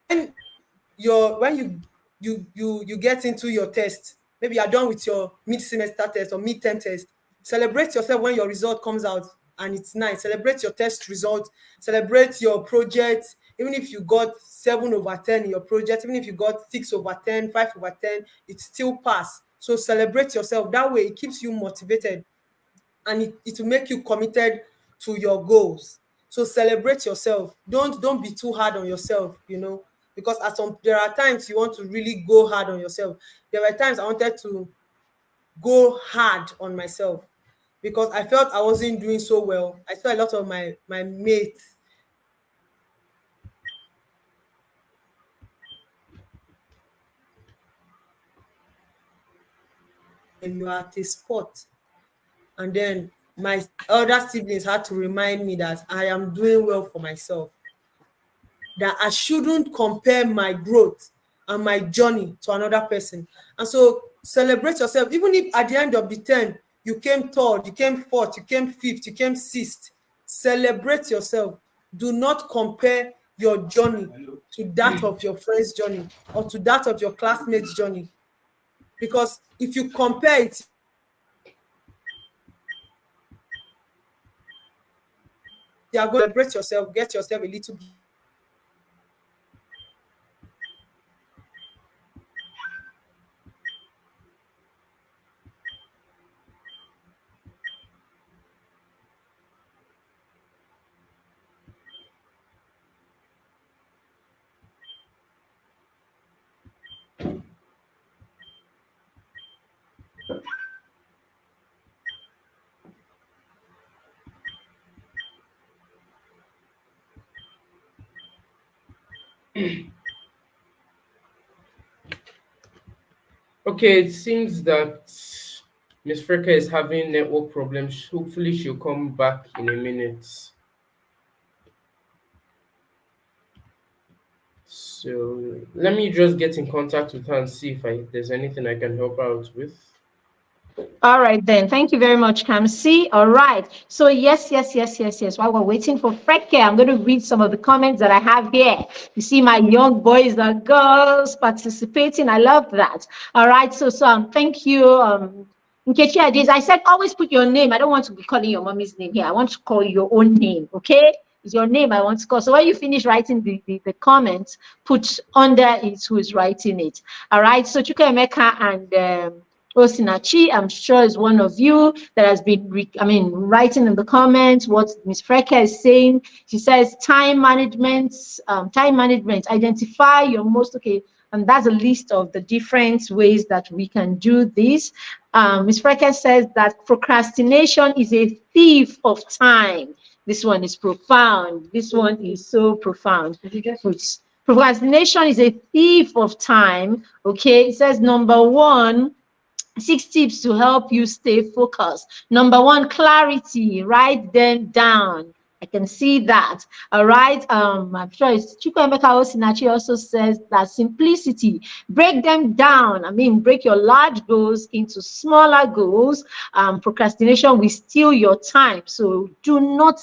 when you get into your test, maybe you're done with your mid-semester test or mid-term test, celebrate yourself when your result comes out and it's nice. Celebrate your test result, celebrate your project. Even if you got 7/10 in your project, even if you got 6/10, 5/10, it still pass. So celebrate yourself. That way it keeps you motivated, and it will make you committed to your goals. So celebrate yourself. Don't be too hard on yourself, because there are times you want to really go hard on yourself. There were times I wanted to go hard on myself because I felt I wasn't doing so well. I saw a lot of my mates and you are at a spot, and then my other siblings had to remind me that I am doing well for myself, that I shouldn't compare my growth and my journey to another person. And so celebrate yourself. Even if at the end of the 10, you came third, you came fourth, you came fifth, you came sixth, celebrate yourself. Do not compare your journey to that of your friend's journey or to that of your classmates' journey. Because if you compare it, you are going to celebrate yourself, get yourself a little bit.
Okay, it seems that Miss Freka is having network problems. Hopefully, she'll come back in a minute. So let me just get in contact with her and see if there's anything I can help her out with.
All right, then. Thank you very much, Kamsi. All right. So, yes. While we're waiting for Freke, I'm going to read some of the comments that I have here. You see my young boys and girls participating. I love that. All right. So thank you. Nkechi Adis, I said always put your name. I don't want to be calling your mommy's name here. I want to call your own name. Okay? It's your name I want to call. So when you finish writing the comments, put under it who is writing it. All right. So Chukwuemeka and Osinachi, I'm sure is one of you that has been, writing in the comments what Ms. Freka is saying. She says time management, identify your most, okay, and that's a list of the different ways that we can do this. Ms. Freka says that procrastination is a thief of time. This one is profound. This one is so profound. Procrastination is a thief of time. Okay, it says number one, 6 tips to help you stay focused. Number one, clarity. Write them down. I can see that. All right. I'm sure it's Chukwuemeka Osinachi also says that simplicity. Break them down. Break your large goals into smaller goals. Procrastination will steal your time. So do not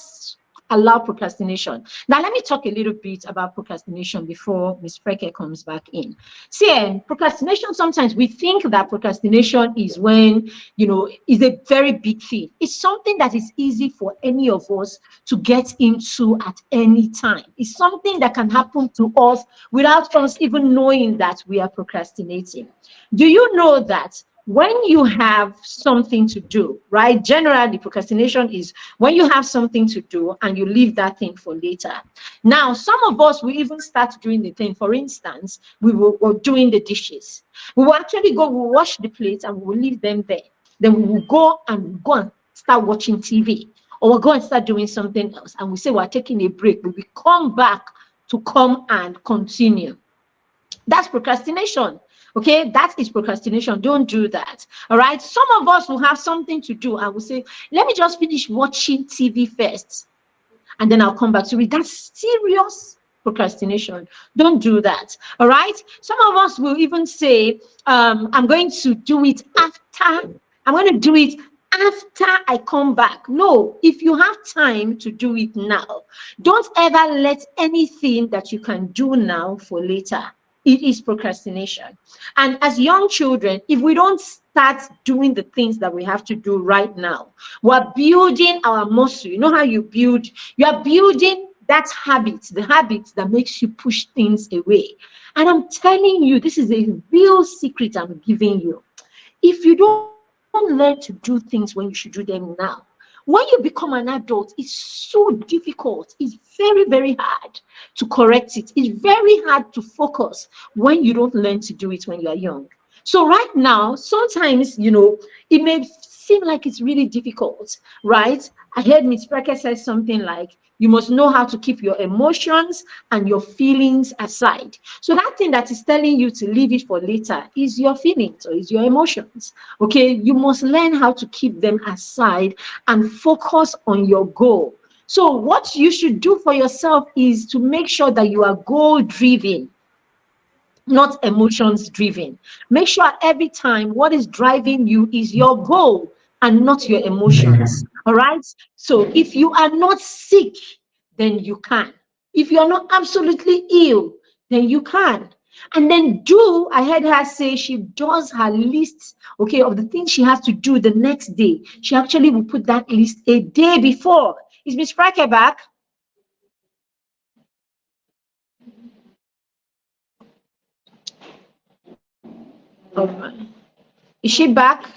allow procrastination. Now, let me talk a little bit about procrastination before Ms. Freke comes back in. See, procrastination, sometimes we think that procrastination is when, is a very big thing. It's something that is easy for any of us to get into at any time. It's something that can happen to us without us even knowing that we are procrastinating. Do you know that when you have something to do, right? Generally, procrastination is when you have something to do and you leave that thing for later. Now, some of us will even start doing the thing. For instance, we're doing the dishes. We will actually we'll wash the plates and we'll leave them there. Then we will go and start watching TV, or we'll go and start doing something else. And we say we're taking a break, but we come back to come and continue. That's procrastination. Okay, that is procrastination. Don't do that. All right. Some of us will have something to do and will say, let me just finish watching TV first, and then I'll come back to it. That's serious procrastination. Don't do that. All right. Some of us will even say, I'm going to do it after. I'm going to do it after I come back. No, if you have time to do it now, don't ever let anything that you can do now for later. It is procrastination. And as young children, if we don't start doing the things that we have to do right now, we're building our muscle. You know how you build, you are building that habit, the habit that makes you push things away. And I'm telling you, this is a real secret I'm giving you. If you don't learn to do things when you should do them now, when you become an adult, it's so difficult. It's very, very hard to correct it. It's very hard to focus when you don't learn to do it when you are young. So right now, sometimes, it may seem like it's really difficult, right? I heard Miss Brackett say something like, you must know how to keep your emotions and your feelings aside. So that thing that is telling you to leave it for later is your feelings or is your emotions. Okay, you must learn how to keep them aside and focus on your goal. So what you should do for yourself is to make sure that you are goal driven, not emotions driven. Make sure every time what is driving you is your goal and not your emotions. All right. So if you are not sick, then you can. If you're not absolutely ill, then you can. And then I heard her say she does her list, okay, of the things she has to do the next day. She actually will put that list a day before. Is Miss Fracker back? Okay. Is she back?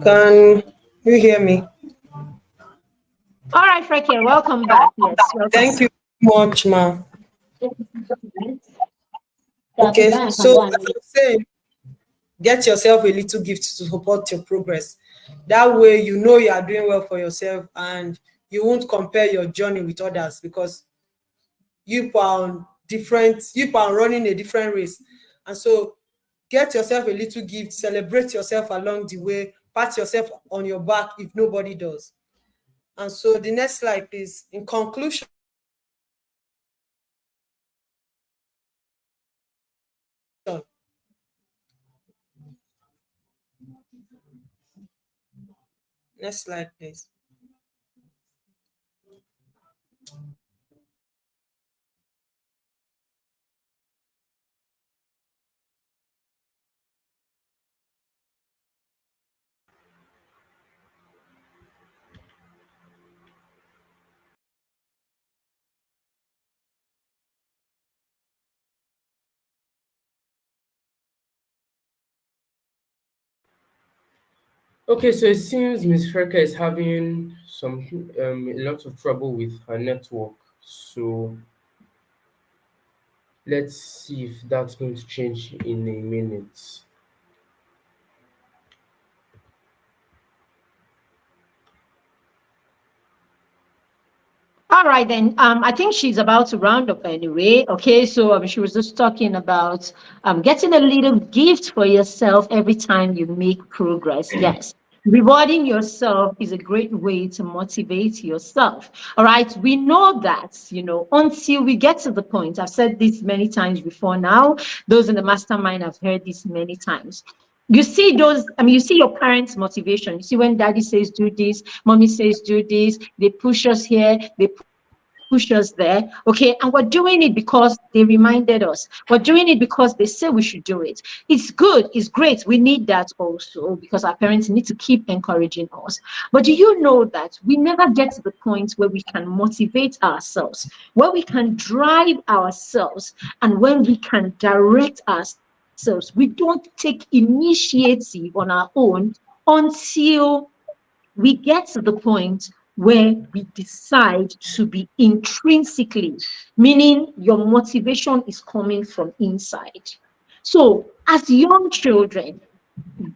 Can you hear me?
All right, Fracker, welcome back. Yes, welcome
Thank
back.
you much, ma.
Welcome
Okay,
back.
so as I was saying, get yourself a little gift to support your progress. That way, you know you are doing well for yourself and you won't compare your journey with others because you are running a different race. And so, get yourself a little gift, celebrate yourself along the way, pat yourself on your back if nobody does. And so, the next slide, please. In conclusion, next slide, please.
Okay, so it seems Miss Freka is having a lot of trouble with her network. So let's see if that's going to change in a minute.
All right, then. I think she's about to round up anyway. Okay, so she was just talking about getting a little gift for yourself every time you make progress. Yes, rewarding yourself is a great way to motivate yourself. All right, we know that, until we get to the point, I've said this many times before now, those in the mastermind have heard this many times. You see you see your parents' motivation. You see when daddy says do this, mommy says do this, they push us here, they push us there. Okay. And we're doing it because they reminded us. We're doing it because they say we should do it. It's good, it's great. We need that also because our parents need to keep encouraging us. But do you know that we never get to the point where we can motivate ourselves, where we can drive ourselves, and when we can direct ourselves? We don't take initiative on our own until we get to the point where we decide to be intrinsically, meaning your motivation is coming from inside. So, as young children,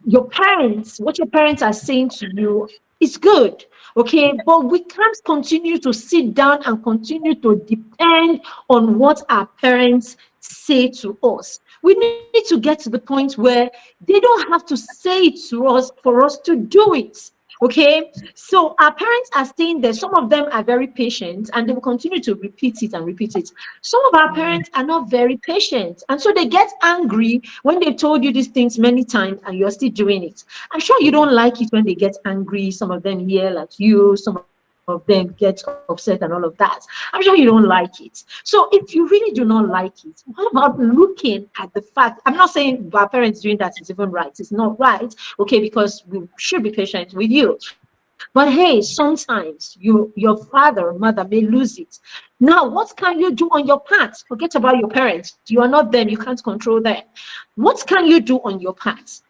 what your parents are saying to you is good, okay? But we can't continue to sit down and continue to depend on what our parents say to us. We need to get to the point where they don't have to say it to us for us to do it. Okay, so our parents are staying there. Some of them are very patient and they will continue to repeat it and repeat it. Some of our parents are not very patient, and so they get angry when they've told you these things many times and you're still doing it. I'm sure you don't like it when they get angry. Some of them yell at you, some of them get upset, and all of that. I'm sure you don't like it. So if you really do not like it, what about looking at the fact? I'm not saying our parents doing that is even right. It's not right, okay, because we should be patient with you. But hey, sometimes your father or mother may lose it. Now, what can you do on your part? Forget about your parents. You are not them. You can't control them. What can you do on your part?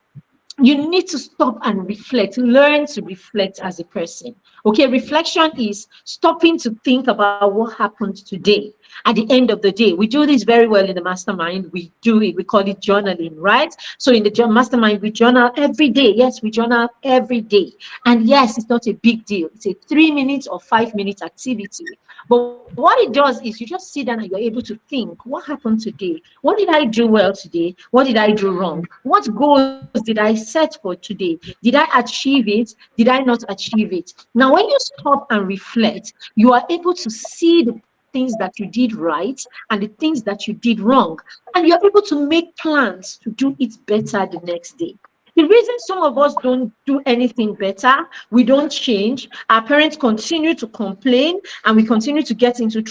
You need to stop and reflect, learn to reflect as a person. Okay, reflection is stopping to think about what happened today. At the end of the day, we do this very well in the mastermind. We do it, we call it journaling, right? So in the mastermind, we journal every day. Yes, we journal every day. And yes, it's not a big deal. It's a 3 minutes or 5 minutes activity. But what it does is you just sit down and you're able to think, what happened today? What did I do well today? What did I do wrong? What goals did I set for today? Did I achieve it? Did I not achieve it? Now, when you stop and reflect, you are able to see the things that you did right and the things that you did wrong. And you're able to make plans to do it better the next day. The reason some of us don't do anything better, we don't change, our parents continue to complain, and we continue to get into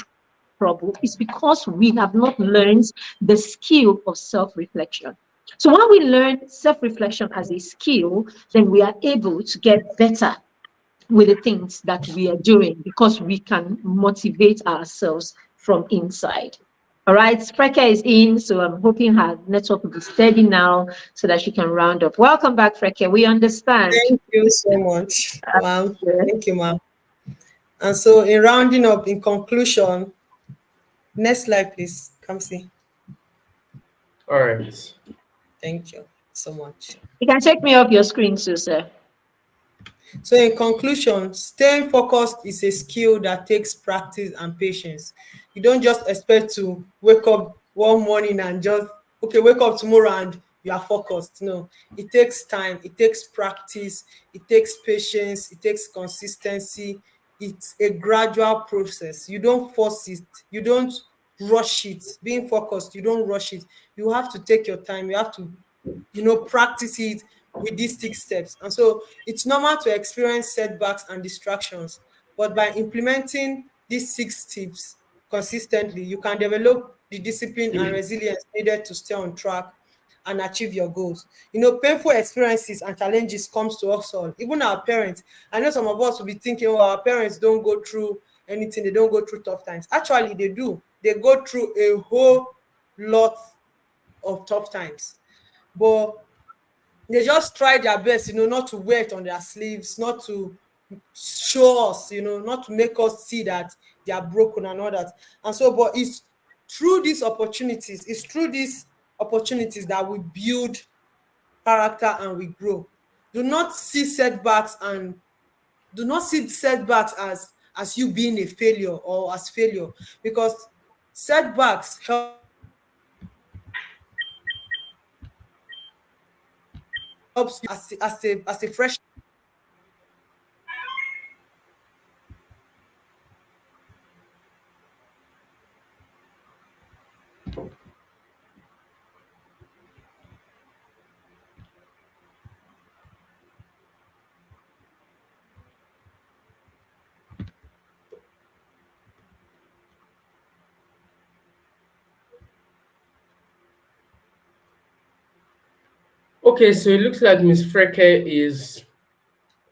trouble, is because we have not learned the skill of self-reflection. So when we learn self-reflection as a skill, then we are able to get better with the things that we are doing because we can motivate ourselves from inside. All right, Freka is in, so I'm hoping her network will be steady now so that she can round up. Welcome back, Freka. We understand.
Thank you so much, ma'am. Thank you, ma'am. And so, in rounding up, in conclusion, next slide, please. Come see.
All right.
Thank you so much.
You can take me off your screen, Susa.
So, in conclusion, staying focused is a skill that takes practice and patience. You don't just expect to wake up one morning and just, okay, wake up tomorrow and you are focused. No, it takes time, it takes practice, it takes patience, it takes consistency. It's a gradual process. You don't force it, you don't rush it. Being focused, you don't rush it. You have to take your time, you have to practice it with these 6 steps. And so it's normal to experience setbacks and distractions, but by implementing these 6 tips consistently, you can develop the discipline and resilience needed to stay on track and achieve your goals. Painful experiences and challenges comes to us all, even our parents. I know some of us will be thinking, well, our parents don't go through anything, they don't go through tough times. Actually, they do. They go through a whole lot of tough times. But they just try their best, not to wear it on their sleeves, not to show us, not to make us see that they are broken and all that. And so, but it's through these opportunities that we build character and we grow. Do not see setbacks as you being a failure or as failure, because setbacks helps you as a fresh.
Okay, so it looks like Miss Freke is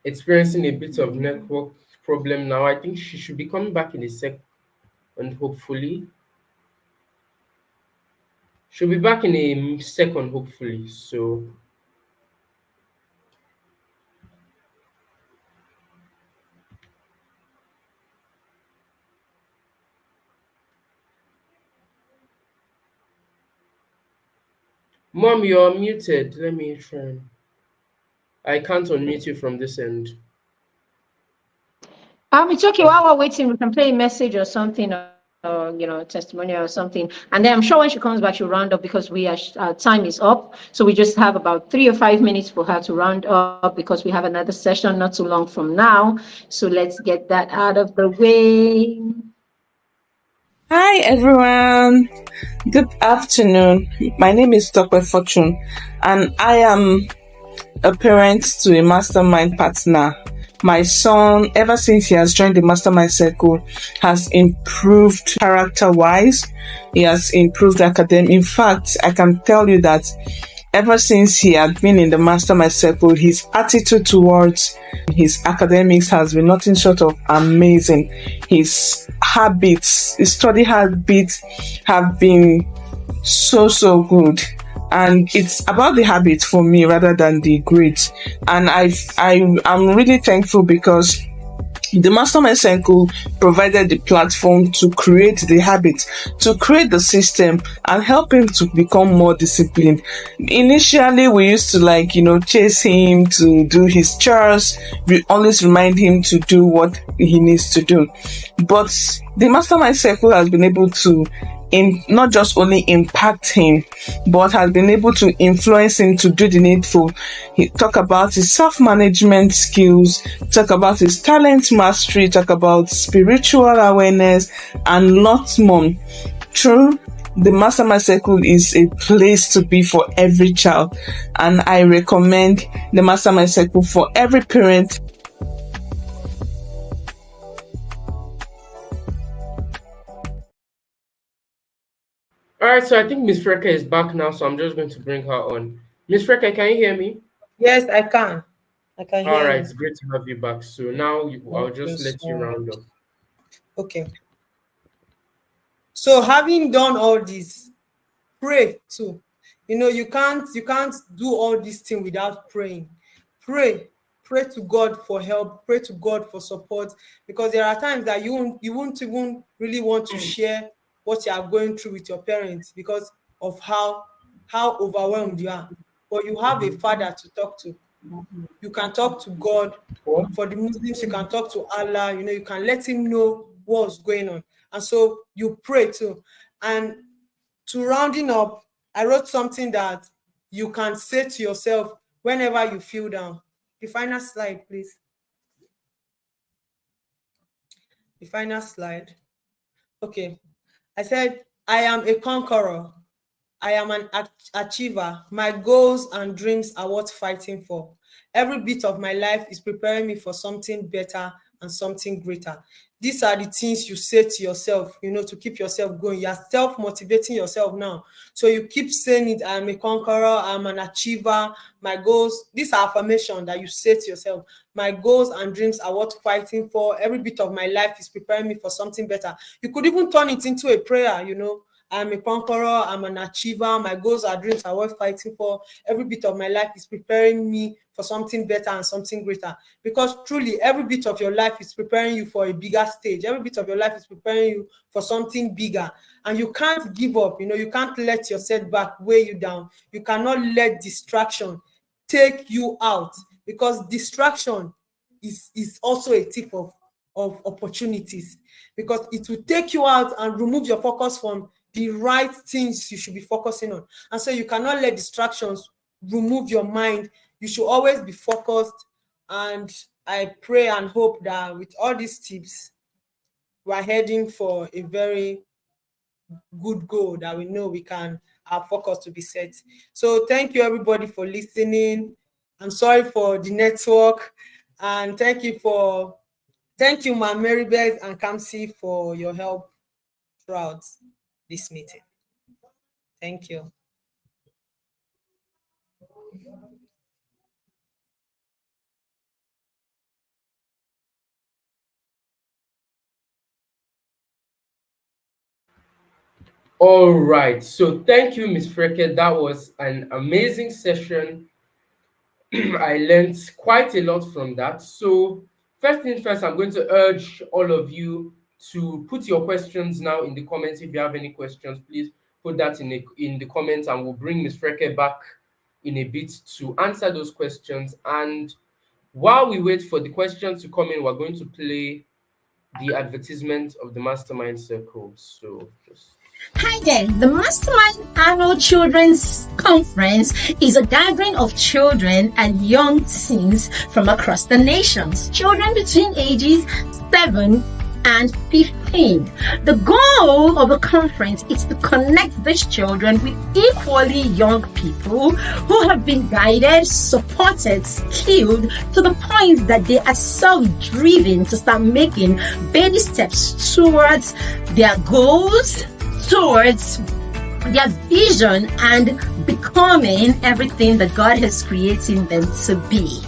experiencing a bit of network problem now. I think she should be coming back in a sec, and hopefully she'll be back in a second, hopefully. So, Mom, you're muted. Let me try. I can't unmute you from this end.
It's okay. While we're waiting, we can play a message or something. testimonial or something. And then I'm sure when she comes back, she'll round up because we are time is up. So we just have about 3 or 5 minutes for her to round up because we have another session not too long from now. So let's get that out of the way.
Hi everyone. Good afternoon. My name is Dr. Fortune and I am a parent to a mastermind partner. My son, ever since he has joined the mastermind circle, has improved character wise. He has improved academic. In fact, I can tell you that ever since he had been in the mastermind circle, his attitude towards his academics has been nothing short of amazing. His habits, his study habits have been so good, and it's about the habit for me rather than the grades. And I'm really thankful because the mastermind cycle provided the platform to create the habit, to create the system, and help him to become more disciplined. Initially, we used to chase him to do his chores. We always remind him to do what he needs to do. But the mastermind cycle has been able to not just only impact him, but has been able to influence him to do the needful. He talk about his self-management skills, talk about his talent mastery, talk about spiritual awareness, and lots more. True, the Mastermind Circle is a place to be for every child, and I recommend the Mastermind Circle for every parent.
All right, so I think Miss Freka is back now, so I'm just going to bring her on. Miss Freka, can you hear me?
Yes, I can. I can
All
hear
right,
you.
it's great to have you back. So now I'll
Thank you
just let you
so
round
much.
up.
Okay. So having done all this, pray too. You can't do all these things without praying. Pray. Pray to God for help, pray to God for support, because there are times that you won't even really want to share what you are going through with your parents because of how overwhelmed you are. But you have a father to talk to. You can talk to God.
What?
For the Muslims, you can talk to Allah. You can let him know what's going on. And so you pray too. And to rounding up, I wrote something that you can say to yourself whenever you feel down. The final slide, please. The final slide. Okay. I said, I am a conqueror. I am an achiever. My goals and dreams are worth fighting for. Every bit of my life is preparing me for something better and something greater. These are the things you say to yourself, to keep yourself going. You are self-motivating yourself now. So you keep saying it, I am a conqueror, I'm an achiever, my goals. These are affirmation that you say to yourself. My goals and dreams are worth fighting for. Every bit of my life is preparing me for something better. You could even turn it into a prayer. I'm a conqueror, I'm an achiever, my goals and dreams are worth fighting for. Every bit of my life is preparing me for something better and something greater. Because truly, every bit of your life is preparing you for a bigger stage. Every bit of your life is preparing you for something bigger. And you can't give up, you can't let your setback weigh you down. You cannot let distraction take you out, because distraction is also a tip of opportunities, because it will take you out and remove your focus from the right things you should be focusing on. And so you cannot let distractions remove your mind. You should always be focused. And I pray and hope that with all these tips, we're heading for a very good goal that we know we can our focus to be set. So thank you everybody for listening. I'm sorry for the network, and thank you, Ma Marybeth and Kamsi, for your help throughout this meeting. Thank you.
All right. So thank you, Miss Freke. That was an amazing session. I learned quite a lot from that. So first thing first, I'm going to urge all of you to put your questions now in the comments. If you have any questions, please put that in the comments, and we'll bring Miss Freke back in a bit to answer those questions. And while we wait for the questions to come in, we're going to play the advertisement of the Mastermind Circle. So just
Hi there. The Mastermind Annual Children's Conference is a gathering of children and young teens from across the nations. Children between ages 7 and 15. The goal of the conference is to connect these children with equally young people who have been guided, supported, skilled to the point that they are self-driven to start making baby steps towards their goals, towards their vision, and becoming everything that God has created them to be.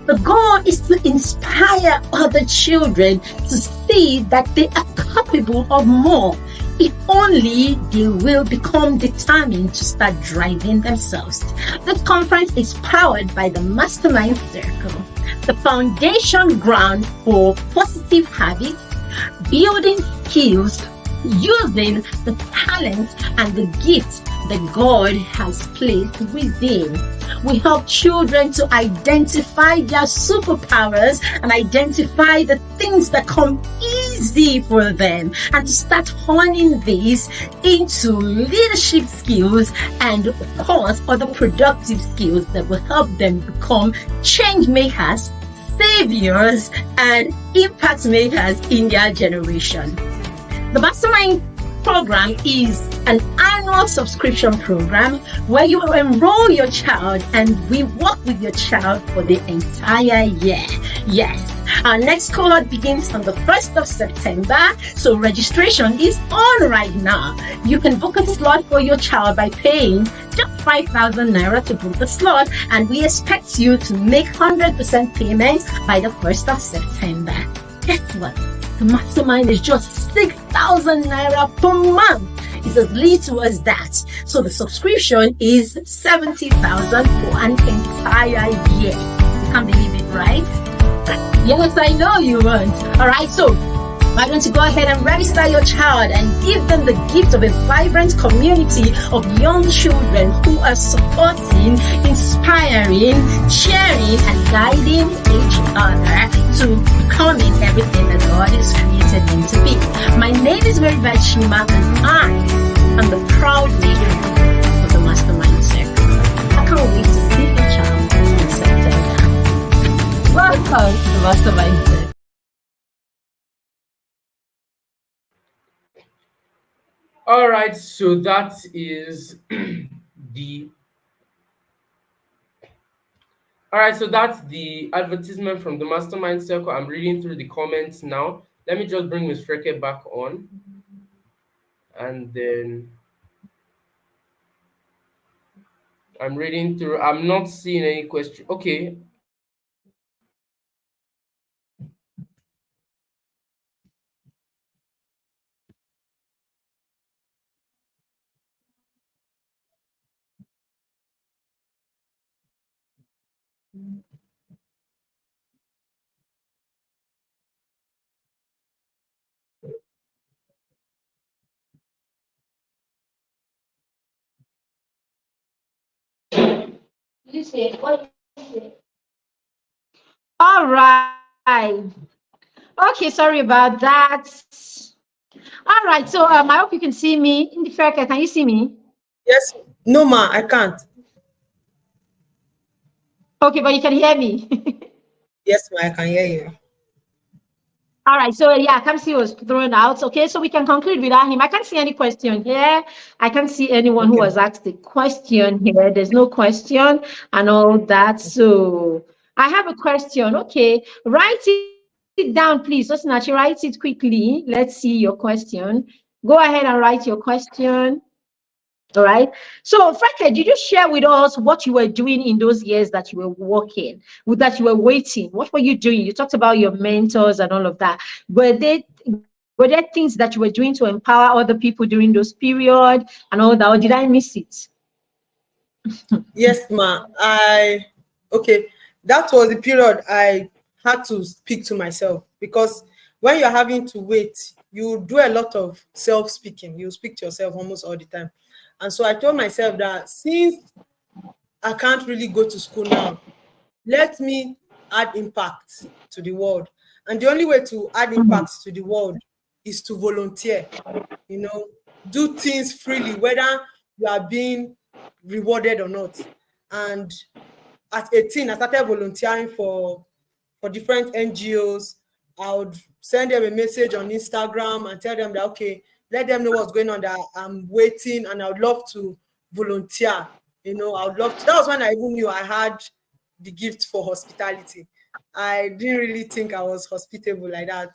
The goal is to inspire other children to see that they are capable of more, if only they will become determined to start driving themselves. This conference is powered by the Mastermind Circle, the foundation ground for positive habits, building skills, using the talent and the gifts that God has placed within. We help children to identify their superpowers and identify the things that come easy for them, and to start honing these into leadership skills and, of course, other productive skills that will help them become change makers, saviors, and impact makers in their generation. The Mastermind program is an annual subscription program where you enroll your child and we work with your child for the entire year. Yes, our next cohort begins on the 1st of September, so registration is on right now. You can book a slot for your child by paying just 5,000 naira to book the slot, and we expect you to make 100% payments by the 1st of September. Guess what? The Mastermind is just 6,000 naira per month. It's as little as that. So the subscription is 70,000 for an entire year. You can't believe it, right? Yes, I know you won't. All right, so why don't you go ahead and register your child and give them the gift of a vibrant community of young children who are supporting, inspiring, cheering, and guiding each other to becoming everything that God has created them to be. My name is Mary Chima, and I am the proud leader of the Mastermind Circle. I can't wait to see your child in September. Welcome to the Mastermind Circle.
all right, so that is the all right, so that's the advertisement from the Mastermind Circle. I'm reading through the comments now. Let me just bring Miss Freke back on, and then I'm reading through. I'm not seeing any question. Okay.
All right. Okay, sorry about that. All right, so I hope you can see me. In the fact, can you see me?
Yes. No, ma, I can't.
Okay, but you can hear me.
Yes, ma, I can hear you.
All right, so yeah, Kamsi was thrown out. Okay, so we can conclude without him. I can't see any question here. I can't see anyone who
Okay.
has asked a question here. There's no question and all that. So I have a question. Okay, write it down, please. Just not write it quickly. Let's see your question. Go ahead and write your question. All right. So, Franklin, did you share with us what you were doing in those years that you were working, that you were waiting? What were you doing? You talked about your mentors and all of that. Were there things that you were doing to empower other people during those period and all that, or did I miss it?
Yes, ma. Okay. That was the period I had to speak to myself, because when you're having to wait, you do a lot of self-speaking. You speak to yourself almost all the time. And so I told myself that since I can't really go to school now, let me add impact to the world. And the only way to add impact to the world is to volunteer, do things freely, whether you are being rewarded or not. And at 18, I started volunteering for different NGOs. I would send them a message on Instagram and tell them that, okay, let them know what's going on, that I'm waiting and I would love to volunteer. I would love to. That was when I even knew I had the gift for hospitality. I didn't really think I was hospitable like that.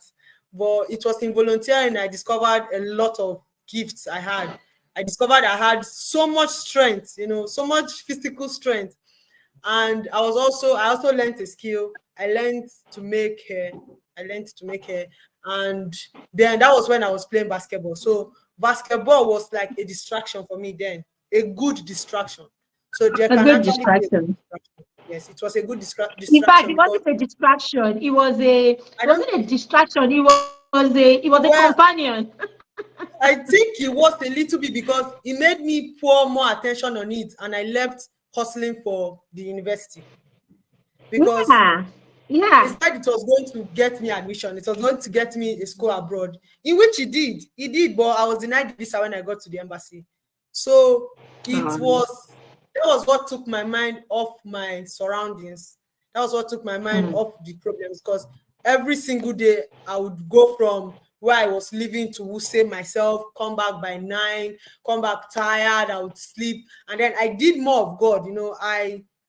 But it was in volunteering I discovered a lot of gifts I had. I discovered I had so much strength, so much physical strength. And I also learned a skill. I learned to make hair. And then that was when I was playing basketball. So basketball was like a distraction for me then, a good distraction. So there
A
can
good
actually be a good
distraction.
distraction. Yes, it was a good
In fact,
distraction
it
because
wasn't a distraction. It
I don't.
wasn't a distraction. It was a
Well,
companion.
I think it was a little bit because it made me pour more attention on it, and I left hustling for the university because
Yeah. Yeah.
instead it was going to get me admission, it was going to get me a school abroad, in which it did, but I was denied the visa when I got to the embassy. So
Um,
that was what took my mind off my surroundings. That was what took my mind
mm,
off the problems, because every single day I would go from where I was living to Wuse myself, come back by 9, come back tired, I would sleep. And then I did more of God.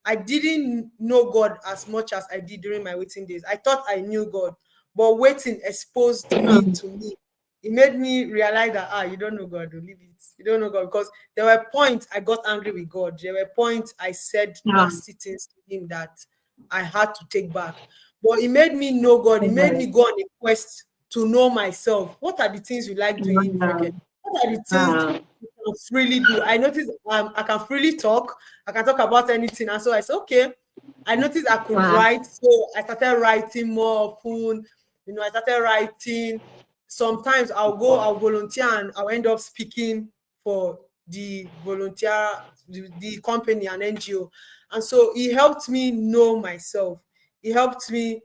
I didn't know God as much as I did during my waiting days. I thought I knew God, but waiting exposed me
mm,
to me. It made me realize that you don't know God, leave it. You don't know God, because there were points I got angry with God. There were points I said
yeah.
nasty things to him that I had to take back. But it made me know God. It made me go on a quest to know myself. What are the things you like doing in Freke?
Um,
What are the things
um,
you can freely do? I noticed I can freely talk. I can talk about anything. And so I said, okay. I noticed I could
um,
write. So I started writing more often. I started writing. Sometimes I'll volunteer and I'll end up speaking for the company and NGO. And so it helped me know myself. It helped me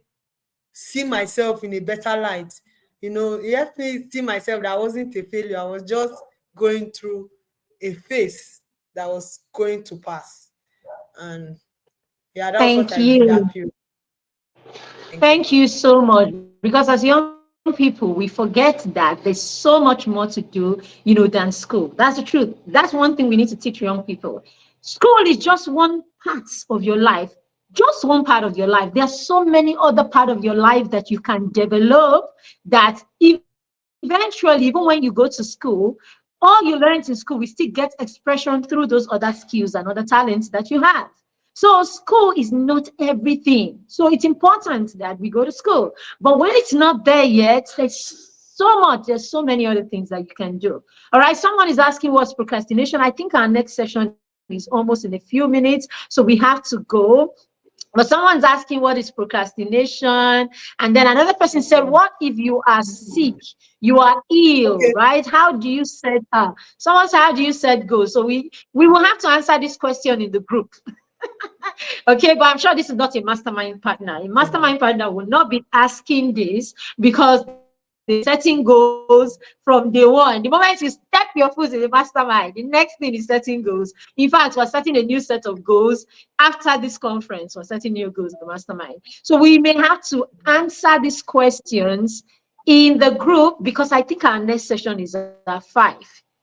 see myself in a better light. It helped me see myself that I wasn't a failure. I was just going through a phase that was going to pass. And yeah, that was what
thank
I did
you.
that period. Thank you.
Thank you so much. Because as young people, we forget that there's so much more to do, than school. That's the truth. That's one thing we need to teach young people. School is just one part of your life, just one part of your life. There's so many other part of your life that you can develop that eventually, even when you go to school, all you learn in school, we still get expression through those other skills and other talents that you have. So school is not everything. So it's important that we go to school. But when it's not there yet, there's so many other things that you can do. All right. Someone is asking what's procrastination. I think our next session is almost in a few minutes. So we have to go. But someone's asking what is procrastination. And then another person said, what if you are sick? You are ill,
Okay.
right? How do you set someone said, how do you set goals? So we will have to answer this question in the group. Okay, but I'm sure this is not a mastermind partner. A mastermind partner will not be asking this because they're setting goals from day one. The moment you step your foot in the mastermind, the next thing is setting goals. In fact, we're setting a new set of goals after this conference. We're setting new goals in the mastermind. So we may have to answer these questions in the group because I think our next session is at 5.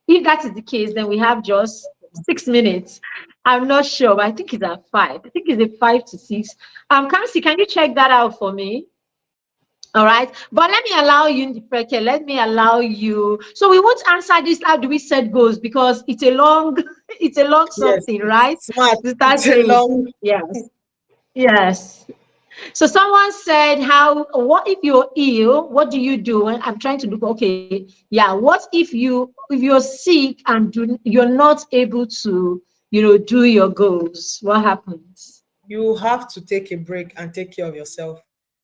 If that is the case, then we have just 6 minutes. I'm not sure, but I think it's at 5. I think it's a 5 to 6. Kamsi, can you check that out for me? All right. But let me allow you, Ndifreke, let me allow you. So we won't answer this, how do we set goals? Because it's a long, it's a long
Yes,
something, right?
it's smart.
To start
It's a
saying.
long.
Yes. Yes. So someone said, what if you're ill? What do you do? And I'm trying to look, okay, yeah. What if you're sick and you're not able to, do your goals? What happens?
You have to take a break and take care of yourself,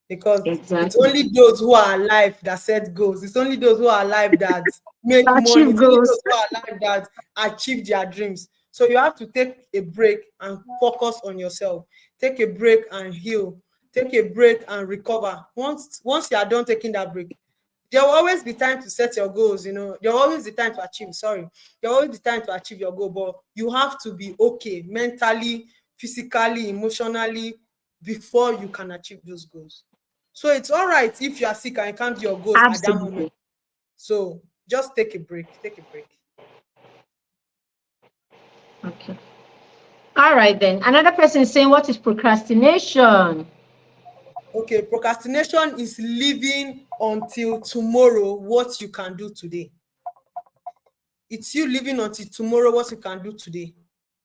because it's
Exactly.
only those who are alive that set goals. It's only those who are alive that make money.
Achieve
It's only
goals.
those who are alive that achieve their dreams. So you have to take a break and focus on yourself. Take a break and heal. take a break and recover. Once you are done taking that break, there will always be time to set your goals. There will always be time to achieve. Sorry, there will always be time to achieve your goal, but you have to be okay mentally, physically, emotionally before you can achieve those goals. So it's all right if you are sick and you can't do your goals at that moment.
Absolutely.
So just take a break. Take a break.
Okay. All right then. Another person is saying, what is procrastination?
Okay, procrastination is leaving until tomorrow what you can do today. It's you leaving until tomorrow what you can do today.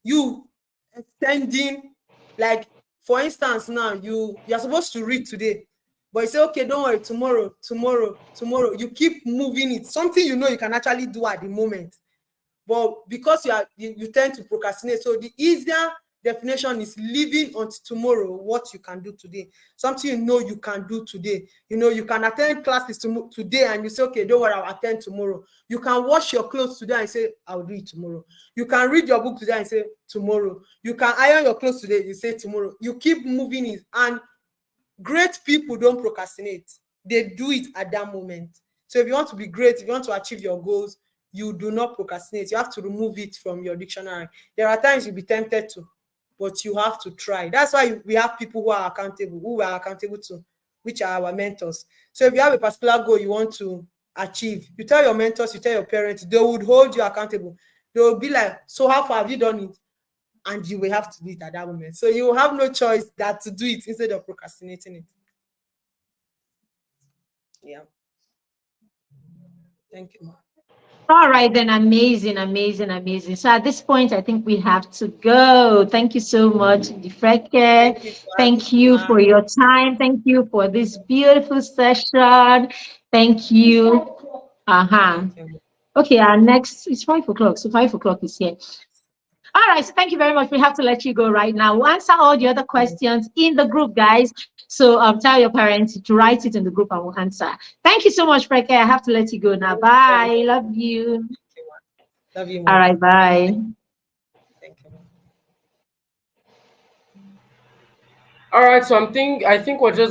You extending, like for instance, now you're supposed to read today, but you say, okay, don't worry, tomorrow. You keep moving it. Something you can actually do at the moment. But because you tend to procrastinate, so the easier definition is leaving until tomorrow what you can do today. Something you can do today. You can attend classes today and you say, okay, don't worry, I'll attend tomorrow. You can wash your clothes today and say, I'll do it tomorrow. You can read your book today and say, tomorrow. You can iron your clothes today, you say tomorrow. You keep moving it. And great people don't procrastinate. They do it at that moment. So if you want to be great, if you want to achieve your goals, you do not procrastinate. You have to remove it from your dictionary. There are times you'll be tempted to, but you have to try. That's why we have people who are accountable to, which are our mentors. So if you have a particular goal you want to achieve, you tell your mentors, you tell your parents, they would hold you accountable. They will be like, so how far have you done it? And you will have to do it at that moment. So you will have no choice that to do it instead of procrastinating it. Yeah. Thank you.
All right, then. Amazing, amazing, amazing. So at this point, I think we have to go. Thank you so much, Difreke.
Thank you for having
Thank you
me.
for your time. Thank you for this beautiful session. Thank you. Uh-huh.
Thank you.
Okay, our next is 5 o'clock. So 5 o'clock is here. All right, so thank you very much. We have to let you go right now. We'll answer all the other questions in the group, guys. So tell your parents to write it in the group and we'll answer. Thank you so much, Freke. I have to let you go now. Bye. Love you.
Love you
All
more.
right, bye.
Thank you.
All right, so I think we're just